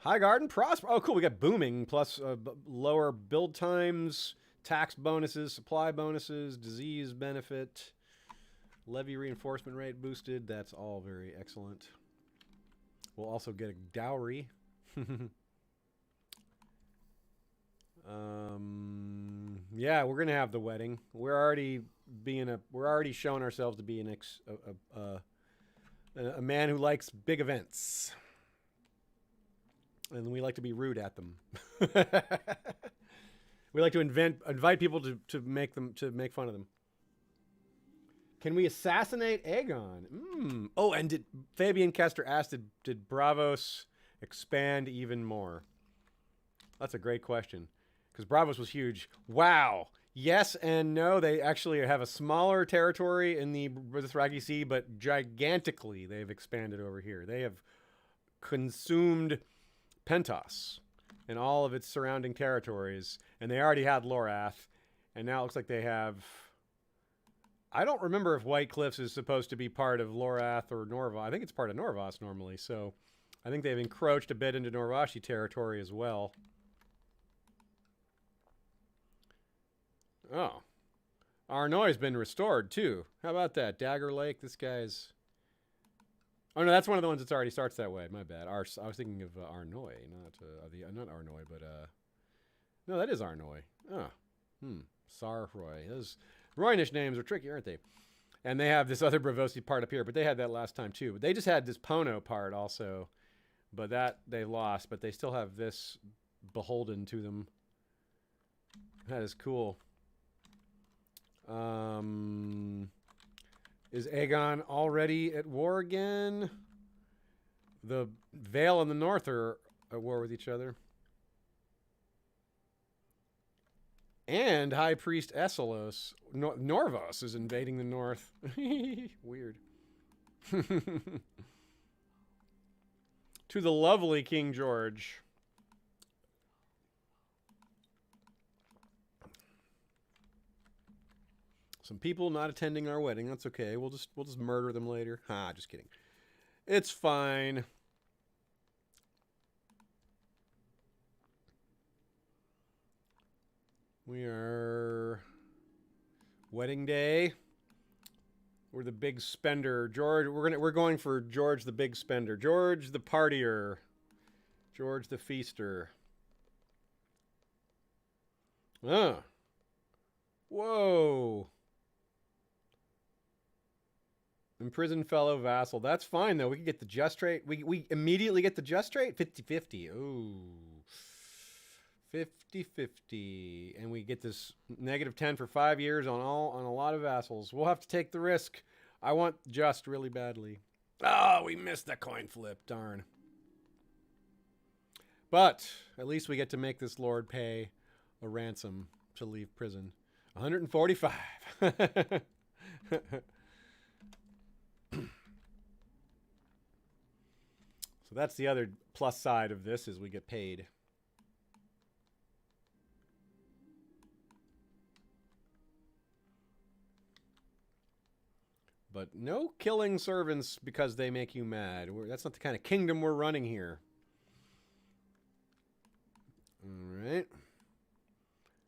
Highgarden prosper. Oh, cool. We got booming plus lower build times. Tax bonuses, supply bonuses, disease benefit, levy reinforcement rate boosted. That's all very excellent. We'll also get a dowry. Yeah, we're gonna have the wedding. We're already showing ourselves to be a man who likes big events, and we like to be rude at them. We like to invite people to make fun of them. Can we assassinate Aegon? Oh, and did Fabian Kester ask, did Braavos expand even more? That's a great question, because Braavos was huge. Wow. Yes and no. They actually have a smaller territory in the Dothraki Sea, but gigantically they've expanded over here. They have consumed Pentos and all of its surrounding territories, and they already had Lorath, and now it looks like they have I don't remember if White Cliffs is supposed to be part of Lorath or Norvos. I think it's part of Norvos normally, so I think they've encroached a bit into Norvashi territory as well. Oh. Arnoy's been restored, too. How about that? Dagger Lake, this guy's... Oh, no, that's one of the ones that already starts that way. My bad. I was thinking of Arnoy, not Arnoy, but... No, that is Arnoy. Oh. Sarroy. Those Roynish names are tricky, aren't they? And they have this other Bravosi part up here, but they had that last time, too. But they just had this Pono part also, but that they lost, but they still have this beholden to them. That is cool. Is Aegon already at war again? The Vale and the North are at war with each other. And High Priest Esselos. Norvos is invading the North. Weird. To the lovely King George. Some people not attending our wedding. That's okay. We'll just murder them later. Ha, just kidding. It's fine. We are wedding day. We're the big spender. George, we're going for George the big spender. George the partier. George the feaster. Ah. Whoa. Imprisoned fellow vassal. That's fine, though. We can get the just rate. We immediately get the just rate? 50-50. Ooh. 50-50. And we get this -10 for 5 years on a lot of vassals. We'll have to take the risk. I want just really badly. Oh, we missed the coin flip. Darn. But at least we get to make this lord pay a ransom to leave prison. 145. So that's the other plus side of this, is we get paid. But no killing servants because they make you mad. That's not the kind of kingdom we're running here. All right.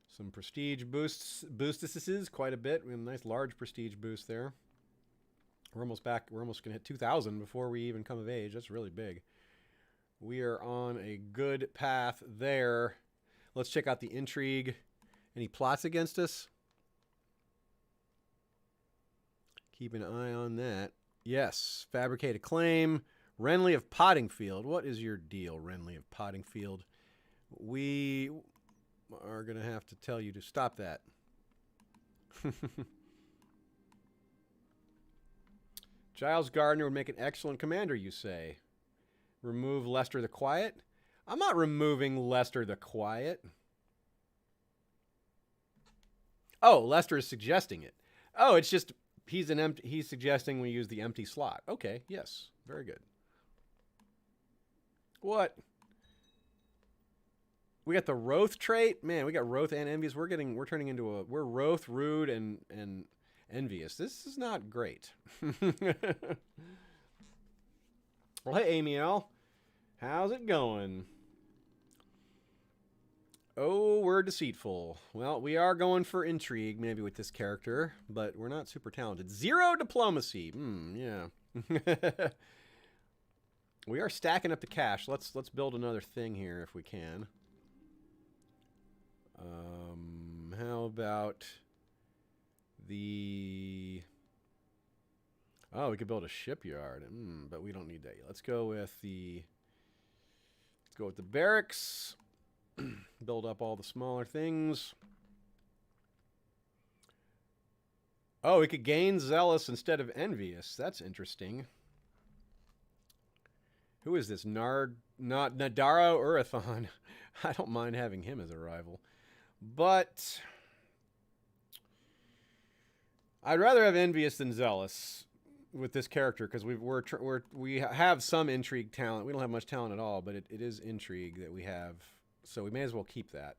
Some prestige boostesses, quite a bit. We have a nice large prestige boost there. We're almost back. We're almost going to hit 2,000 before we even come of age. That's really big. We are on a good path there. Let's check out the intrigue. Any plots against us? Keep an eye on that. Yes. Fabricate a claim. Renly of Pottingfield. What is your deal, Renly of Pottingfield? We are going to have to tell you to stop that. Giles Gardner would make an excellent commander, you say. Remove Lester the Quiet? I'm not removing Lester the Quiet. Oh, Lester is suggesting it. Oh, it's just he's suggesting we use the empty slot. Okay, yes. Very good. What? We got the Roth trait? Man, we got Roth and Envious. We're Roth, Rude, and Envious. This is not great. Well, hey, Amiel. How's it going? Oh, we're deceitful. Well, we are going for intrigue, maybe with this character, but we're not super talented. 0 diplomacy. Yeah. We are stacking up the cash. Let's build another thing here if we can. How about the... Oh, we could build a shipyard, but we don't need that yet. Let's go with the barracks. Build up all the smaller things. Oh, we could gain zealous instead of envious. That's interesting. Who is this? Nadaro Urathon. I don't mind having him as a rival, but I'd rather have envious than zealous with this character, because we have some intrigue talent. We don't have much talent at all, but it is intrigue that we have, so we may as well keep that.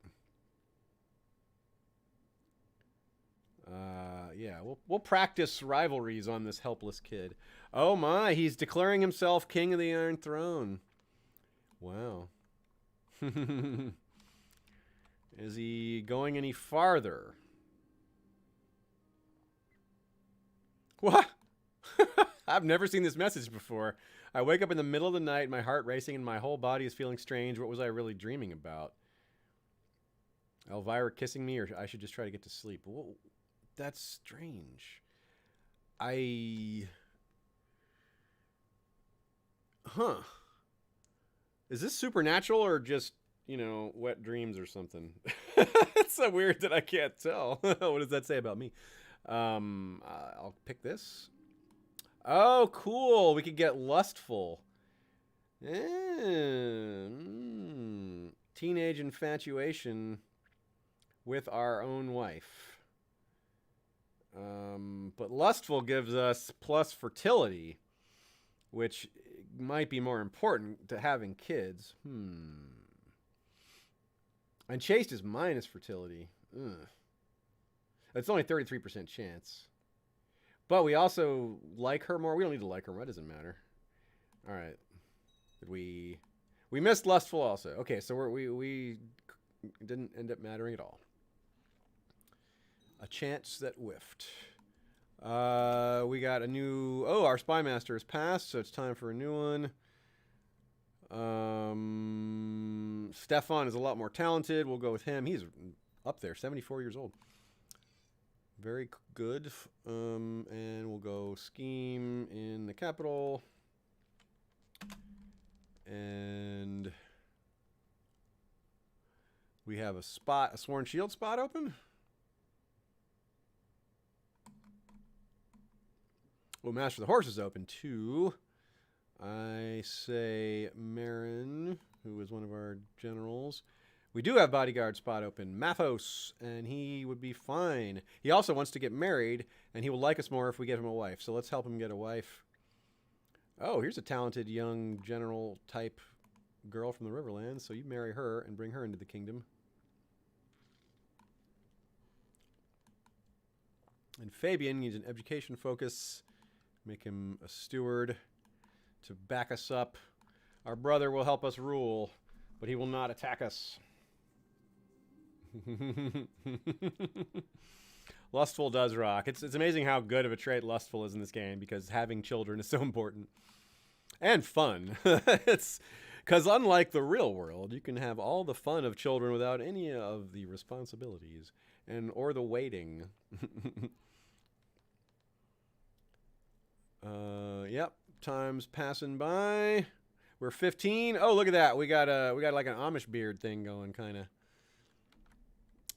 Yeah, we'll practice rivalries on this helpless kid. Oh my, he's declaring himself king of the Iron Throne. Wow. Is he going any farther? What? I've never seen this message before. I wake up in the middle of the night, my heart racing, and my whole body is feeling strange. What was I really dreaming about? Elvira kissing me, or I should just try to get to sleep? Whoa, that's strange. Huh. Is this supernatural or just, you know, wet dreams or something? It's so weird that I can't tell. What does that say about me? I'll pick this. Oh, cool. We could get lustful. Teenage infatuation with our own wife. But lustful gives us plus fertility, which might be more important to having kids. And chaste is minus fertility. Ugh. It's only 33% chance. But we also like her more. We don't need to like her more. That doesn't matter. All right. Did we missed lustful also. Okay, so we didn't end up mattering at all. A chance that whiffed. We got a new... Oh, our spy master has passed, so it's time for a new one. Stefan is a lot more talented. We'll go with him. He's up there, 74 years old. Very good. And we'll go scheme in the capital. And we have a sworn shield spot open. Well, Master of the Horse is open too. I say Mern, who is one of our generals. We do have bodyguard spot open, Mathos, and he would be fine. He also wants to get married, and he will like us more if we get him a wife. So let's help him get a wife. Oh, here's a talented young general type girl from the Riverlands. So you marry her and bring her into the kingdom. And Fabian needs an education focus. Make him a steward to back us up. Our brother will help us rule, but he will not attack us. Lustful does rock. It's amazing how good of a trait lustful is in this game, because having children is so important. And fun. It's because unlike the real world, you can have all the fun of children without any of the responsibilities or the waiting. Yep, time's passing by. We're 15. Oh, look at that. We got like an Amish beard thing going, kind of.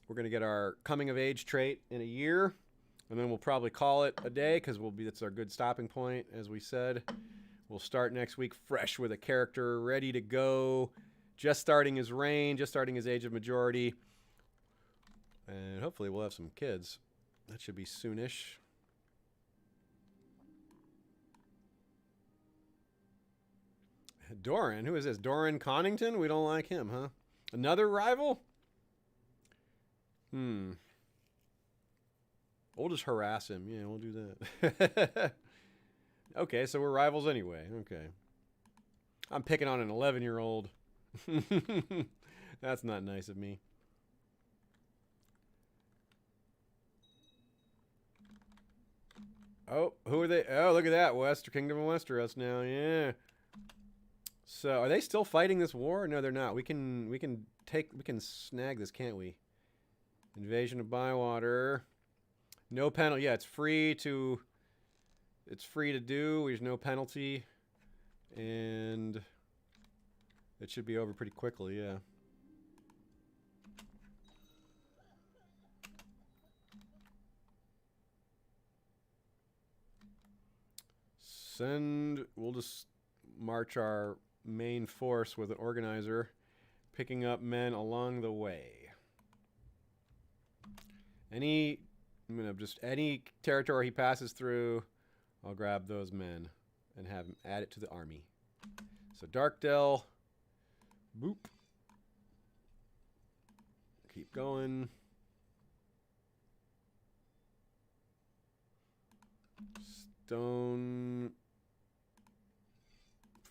We're gonna get our coming of age trait in a year, and then we'll probably call it a day because that's our good stopping point, as we said. We'll start next week fresh with a character ready to go, just starting his reign, just starting his age of majority, and hopefully we'll have some kids. That should be soonish. Doran, who is this? Doran Connington? We don't like him, huh? Another rival? We'll just harass him. Yeah, we'll do that. Okay, so we're rivals anyway. Okay. I'm picking on an 11-year-old. That's not nice of me. Oh, who are they? Oh, look at that. Kingdom of Westeros now. Yeah. So, are they still fighting this war? No, they're not. We can snag this, can't we? Invasion of Bywater. No penalty. Yeah, it's free to do. There's no penalty. And it should be over pretty quickly, yeah. We'll just march our main force with an organizer, picking up men along the way. Any territory he passes through, I'll grab those men and have him add it to the army. So Darkdell, boop. Keep going. Stone.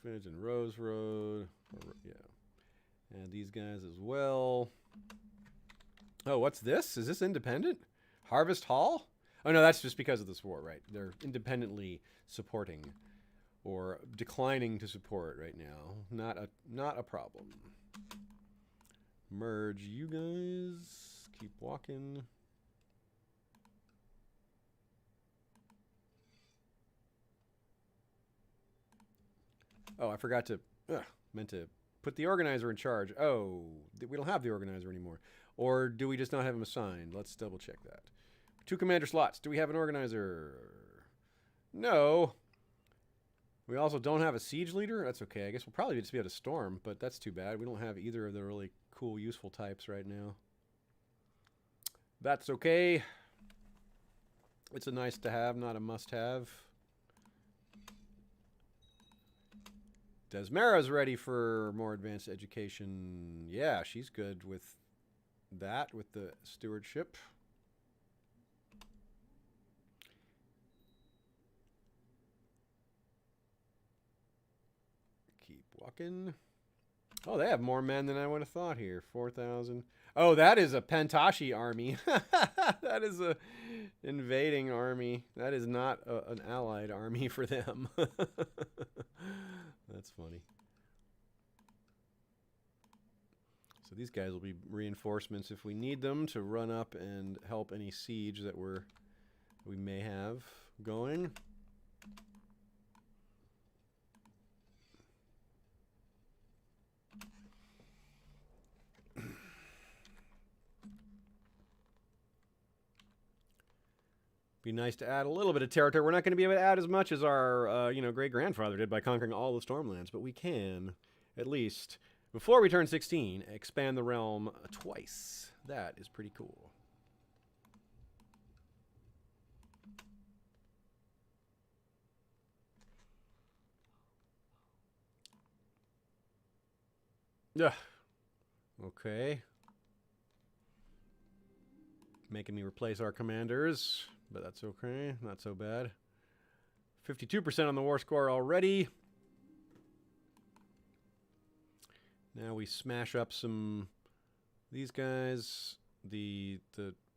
Finish in Rose Road. Yeah. And these guys as well. Oh, what's this? Is this independent? Harvest Hall? Oh, no, that's just because of this war, right? They're independently supporting or declining to support right now. Not a problem. Merge you guys. Keep walking. Oh, I forgot to... meant to put the organizer in charge. Oh, we don't have the organizer anymore. Or do we just not have him assigned? Let's double check that. 2 commander slots. Do we have an organizer? No. We also don't have a siege leader. That's okay. I guess we'll probably just be able to storm, but that's too bad. We don't have either of the really cool, useful types right now. That's okay. It's a nice to have, not a must have. Desmera's ready for more advanced education. Yeah, she's good with that, with the stewardship. Keep walking. Oh, they have more men than I would have thought here. 4,000. Oh, that is a Pentashi army. That is a invading army. That is not an allied army for them. That's funny. So these guys will be reinforcements if we need them to run up and help any siege that we may have going. Be nice to add a little bit of territory. We're not going to be able to add as much as our, great-grandfather did by conquering all the Stormlands, but we can, at least, before we turn 16, expand the realm twice. That is pretty cool. Yeah. Okay. Making me replace our commanders. But that's okay. Not so bad. 52% on the war score already. Now we smash up some... These guys. The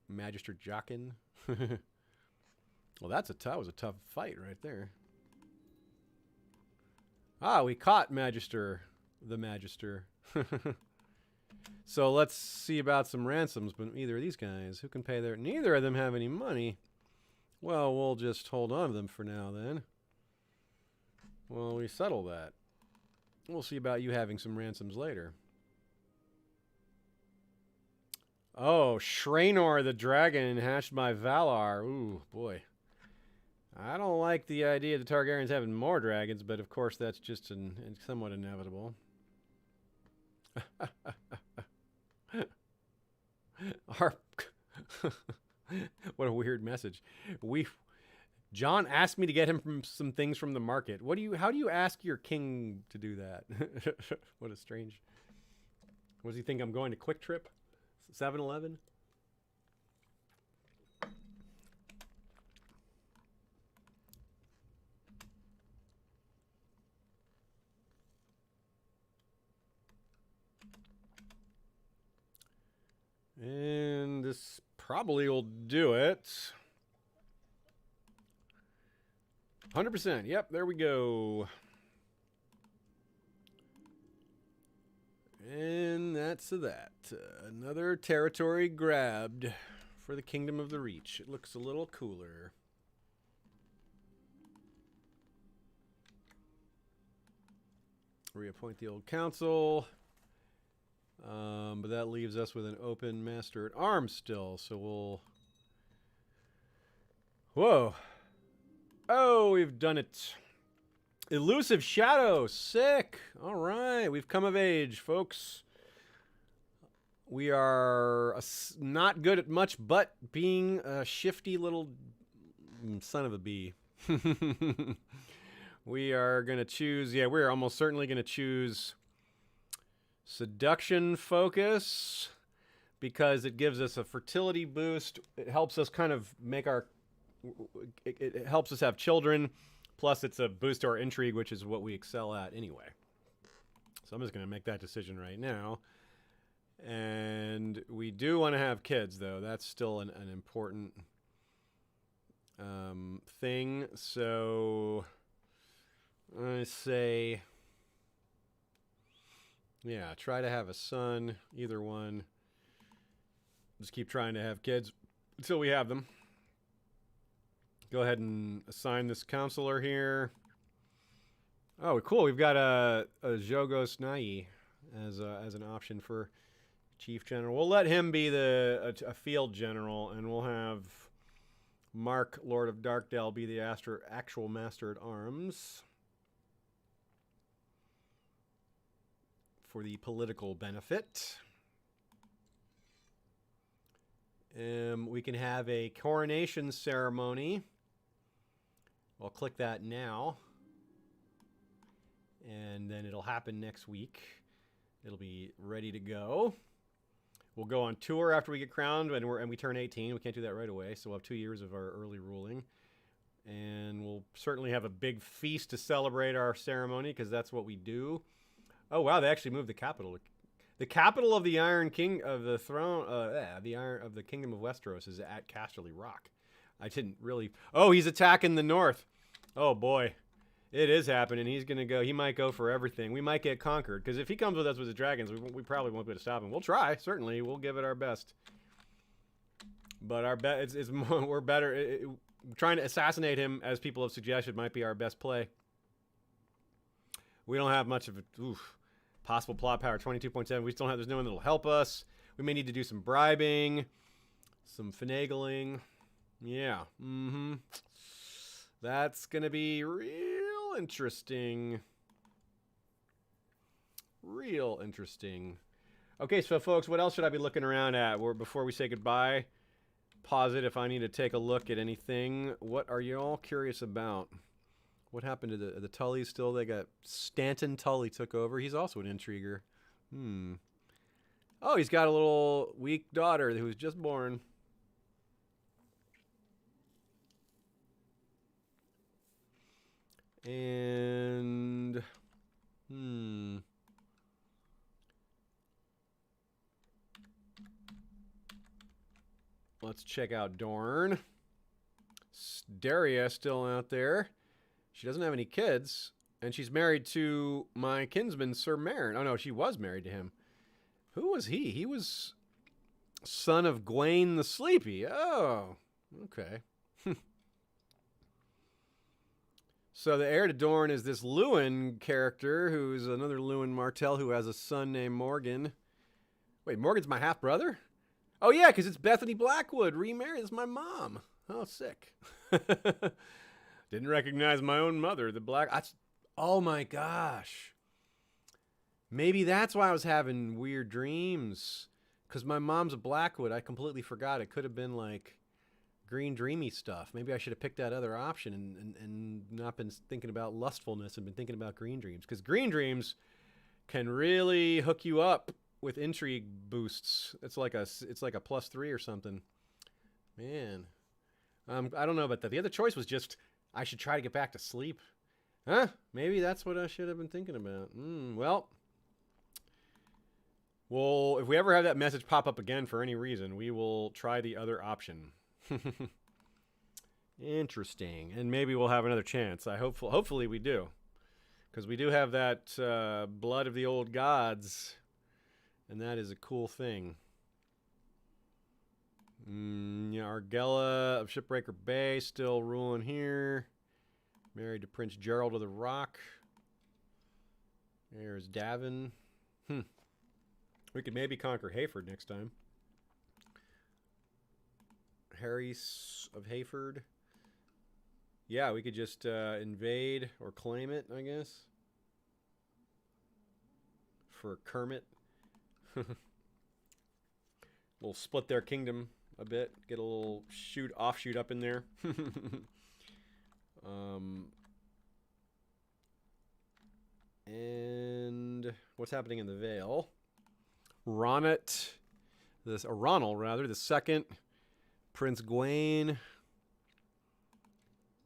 Magister Jockin. Well, that was a tough fight right there. Ah, we caught the Magister. So let's see about some ransoms. But either of these guys, who can pay their... Neither of them have any money. Well, we'll just hold on to them for now, then. Well, we settle that. We'll see about you having some ransoms later. Oh, Shraenor the dragon hatched by Valar. Ooh, boy. I don't like the idea of the Targaryens having more dragons, but of course that's just somewhat inevitable. Our... What a weird message. John asked me to get him some things from the market. How do you ask your king to do that? What a strange... What does he think, I'm going to Quick Trip? 7-Eleven? And this probably will do it. 100%. Yep, there we go. And that's that. Another territory grabbed for the Kingdom of the Reach. It looks a little cooler. Reappoint the old council. But that leaves us with an open Master at Arms still, so we'll... Whoa. Oh, we've done it. Elusive Shadow. Sick. All right. We've come of age, folks. We are not good at much but being a shifty little son of a bee. We are going to choose... Yeah, we're almost certainly going to choose... Seduction focus, because it gives us a fertility boost. It helps us kind of make our it helps us have children. Plus, it's a boost to our intrigue, which is what we excel at anyway. So I'm just going to make that decision right now. And we do want to have kids, though. That's still an important thing. So I say, yeah, try to have a son, either one. Just keep trying to have kids until we have them. Go ahead and assign this counselor here. Oh, cool. We've got a Jogos Nai as an option for chief general. We'll let him be a field general, and we'll have Mark, Lord of Darkdale, be the actual master at arms for the political benefit. We can have a coronation ceremony. I'll click that now. And then it'll happen next week. It'll be ready to go. We'll go on tour after we get crowned, and we turn 18. We can't do that right away, so we'll have 2 years of our early ruling. And we'll certainly have a big feast to celebrate our ceremony, because that's what we do. Oh, wow, they actually moved the capital. The capital of the Iron King, of the throne, of the Kingdom of Westeros is at Casterly Rock. I didn't really... Oh, he's attacking the north. Oh, boy. It is happening. He's going to go. He might go for everything. We might get conquered. Because if he comes with us with the dragons, we probably won't be able to stop him. We'll try. Certainly. We'll give it our best. But our bet it's more, we're better. Trying to assassinate him, as people have suggested, might be our best play. We don't have much of a... Oof. Possible plot power, 22.7. We still have... There's no one that'll help us. We may need to do some bribing. Some finagling. Yeah. Mm-hmm. That's going to be real interesting. Real interesting. Okay, so folks, what else should I be looking around at before we say goodbye? Pause it if I need to take a look at anything. What are you all curious about? What happened to the Tullys still? They got Stanton Tully took over. He's also an intriguer. Oh, he's got a little weak daughter who was just born. And let's check out Dorne. Daria still out there. She doesn't have any kids, and she's married to my kinsman, Sir Mern. Oh no, she was married to him. Who was he? He was son of Gwaine the Sleepy. Oh, okay. So the heir to Dorne is this Lewin character, who's another Lewin Martell, who has a son named Morgan. Wait, Morgan's my half-brother? Oh, yeah, because it's Bethany Blackwood, remarried. It's my mom. Oh, sick. Didn't recognize my own mother, the Black... Oh, my gosh. Maybe that's why I was having weird dreams. Because my mom's a Blackwood. I completely forgot. It could have been, like... green dreamy stuff. Maybe I should have picked that other option and not been thinking about lustfulness and been thinking about green dreams, because green dreams can really hook you up with intrigue boosts. It's like a +3 or something. Man, I don't know about that. The other choice was just I should try to get back to sleep. Huh? Maybe that's what I should have been thinking about. Well, if we ever have that message pop up again for any reason, we will try the other option. Interesting. And maybe we'll have another chance. Hopefully we do, because we do have that blood of the old gods, and that is a cool thing. Yeah, Argella of Shipbreaker Bay still ruling here, married to Prince Gerald of the Rock. There's Davin. We could maybe conquer Hayford next time. Harry's of Hayford. Yeah, we could just invade or claim it, I guess. For Kermit. We'll split their kingdom a bit. Get a little offshoot up in there. And what's happening in the Vale? Ronald, the second. Prince Gwaine.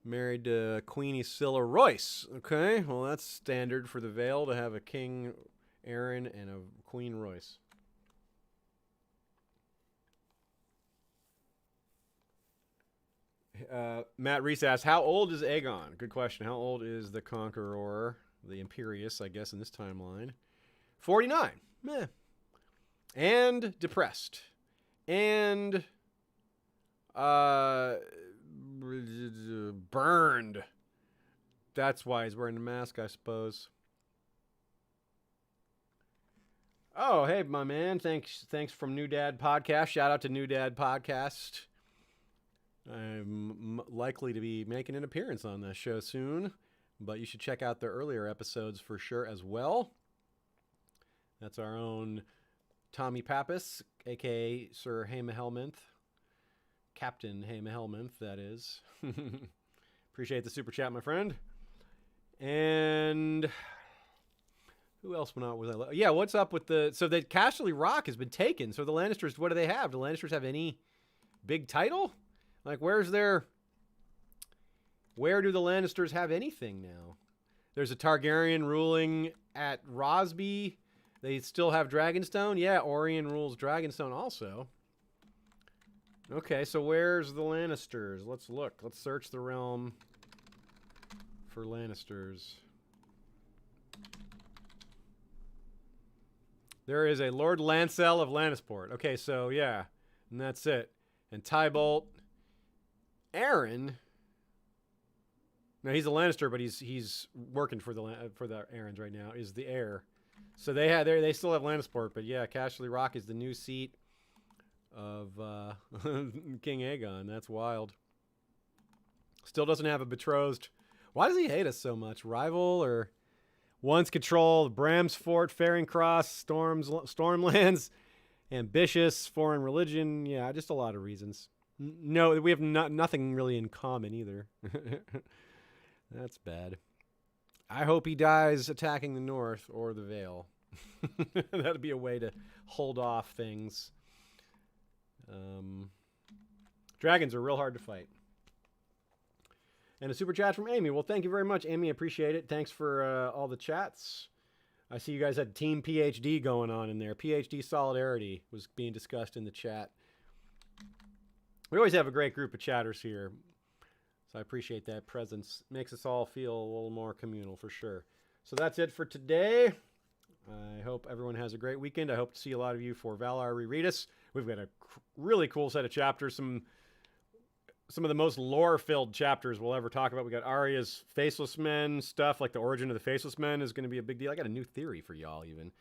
Married to Queen Isilla Royce. Okay, well, that's standard for the Vale to have a King Aaron and a Queen Royce. Matt Reese asks, how old is Aegon? Good question. How old is the Conqueror, the Imperious, I guess, in this timeline? 49. Meh. And depressed. And burned. That's why he's wearing the mask, I suppose. Oh, hey, my man. Thanks from New Dad Podcast. Shout out to New Dad Podcast. I'm likely to be making an appearance on this show soon, but you should check out the earlier episodes for sure as well. That's our own Tommy Pappas, a.k.a. Sir Haima Helminth. Captain Haima Helminth, that is. Appreciate the super chat, my friend. And who else was I? Yeah, what's up with the... So the Casterly Rock has been taken. So the Lannisters, what do they have? Do the Lannisters have any big title? Like, where do the Lannisters have anything now? There's a Targaryen ruling at Rosby. They still have Dragonstone. Yeah, Orion rules Dragonstone also. Okay, so where's the Lannisters? Let's look. Let's search the realm for Lannisters. There is a Lord Lancel of Lannisport. Okay, so yeah, and that's it. And Tybalt. Aaron. No, he's a Lannister, but he's working for the Aarons right now. Is the heir. So they still have Lannisport, but yeah, Casterly Rock is the new seat of King Aegon. That's wild. Still doesn't have a betrothed. Why does he hate us so much? Rival or once control Bram's Fort, Faring Cross, Stormlands, ambitious, foreign religion. Yeah, just a lot of reasons. No, we have nothing really in common either. That's bad. I hope he dies attacking the North or the Vale. That'd be a way to hold off things. Dragons are real hard to fight. And a super chat from Amy. Well, thank you very much, Amy. Appreciate it. Thanks for all the chats. I see you guys had Team PhD going on in there. PhD Solidarity was being discussed in the chat. We always have a great group of chatters here. So I appreciate that presence. Makes us all feel a little more communal for sure. So that's it for today. I hope everyone has a great weekend. I hope to see a lot of you for Valar Reread. We've got a really cool set of chapters. Some of the most lore-filled chapters we'll ever talk about. We got Arya's Faceless Men stuff, like the origin of the Faceless Men is going to be a big deal. I got a new theory for y'all even.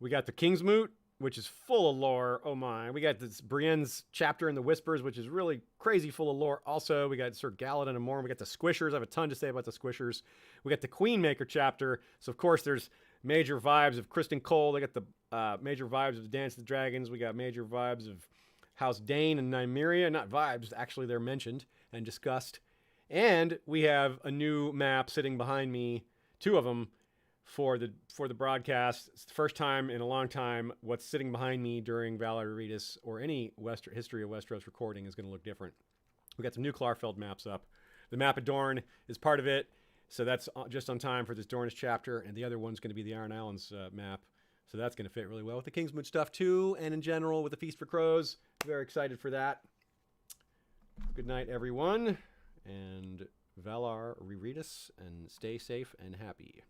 We got the Kingsmoot, which is full of lore. Oh my. We got this Brienne's chapter in the Whispers, which is really crazy full of lore. Also, we got Sir Galladon and Morn. We got the Squishers. I have a ton to say about the Squishers. We got the Queenmaker chapter. So, of course, there's major vibes of Kristen Cole. They got the major vibes of the Dance of the Dragons. We got major vibes of House Dane and Nymeria. Not vibes. Actually, they're mentioned and discussed. And we have a new map sitting behind me. Two of them. For the broadcast. It's the first time in a long time what's sitting behind me during Valar Reread or any History of Westeros recording is going to look different. We got some new Clarfeld maps up. The map of Dorne is part of it, so that's just on time for this Dornish chapter, and the other one's going to be the Iron Islands map, so that's going to fit really well with the Kingsmoot stuff too, and in general with the Feast for Crows. Very excited for that. Good night, everyone, and Valar Reread, and stay safe and happy.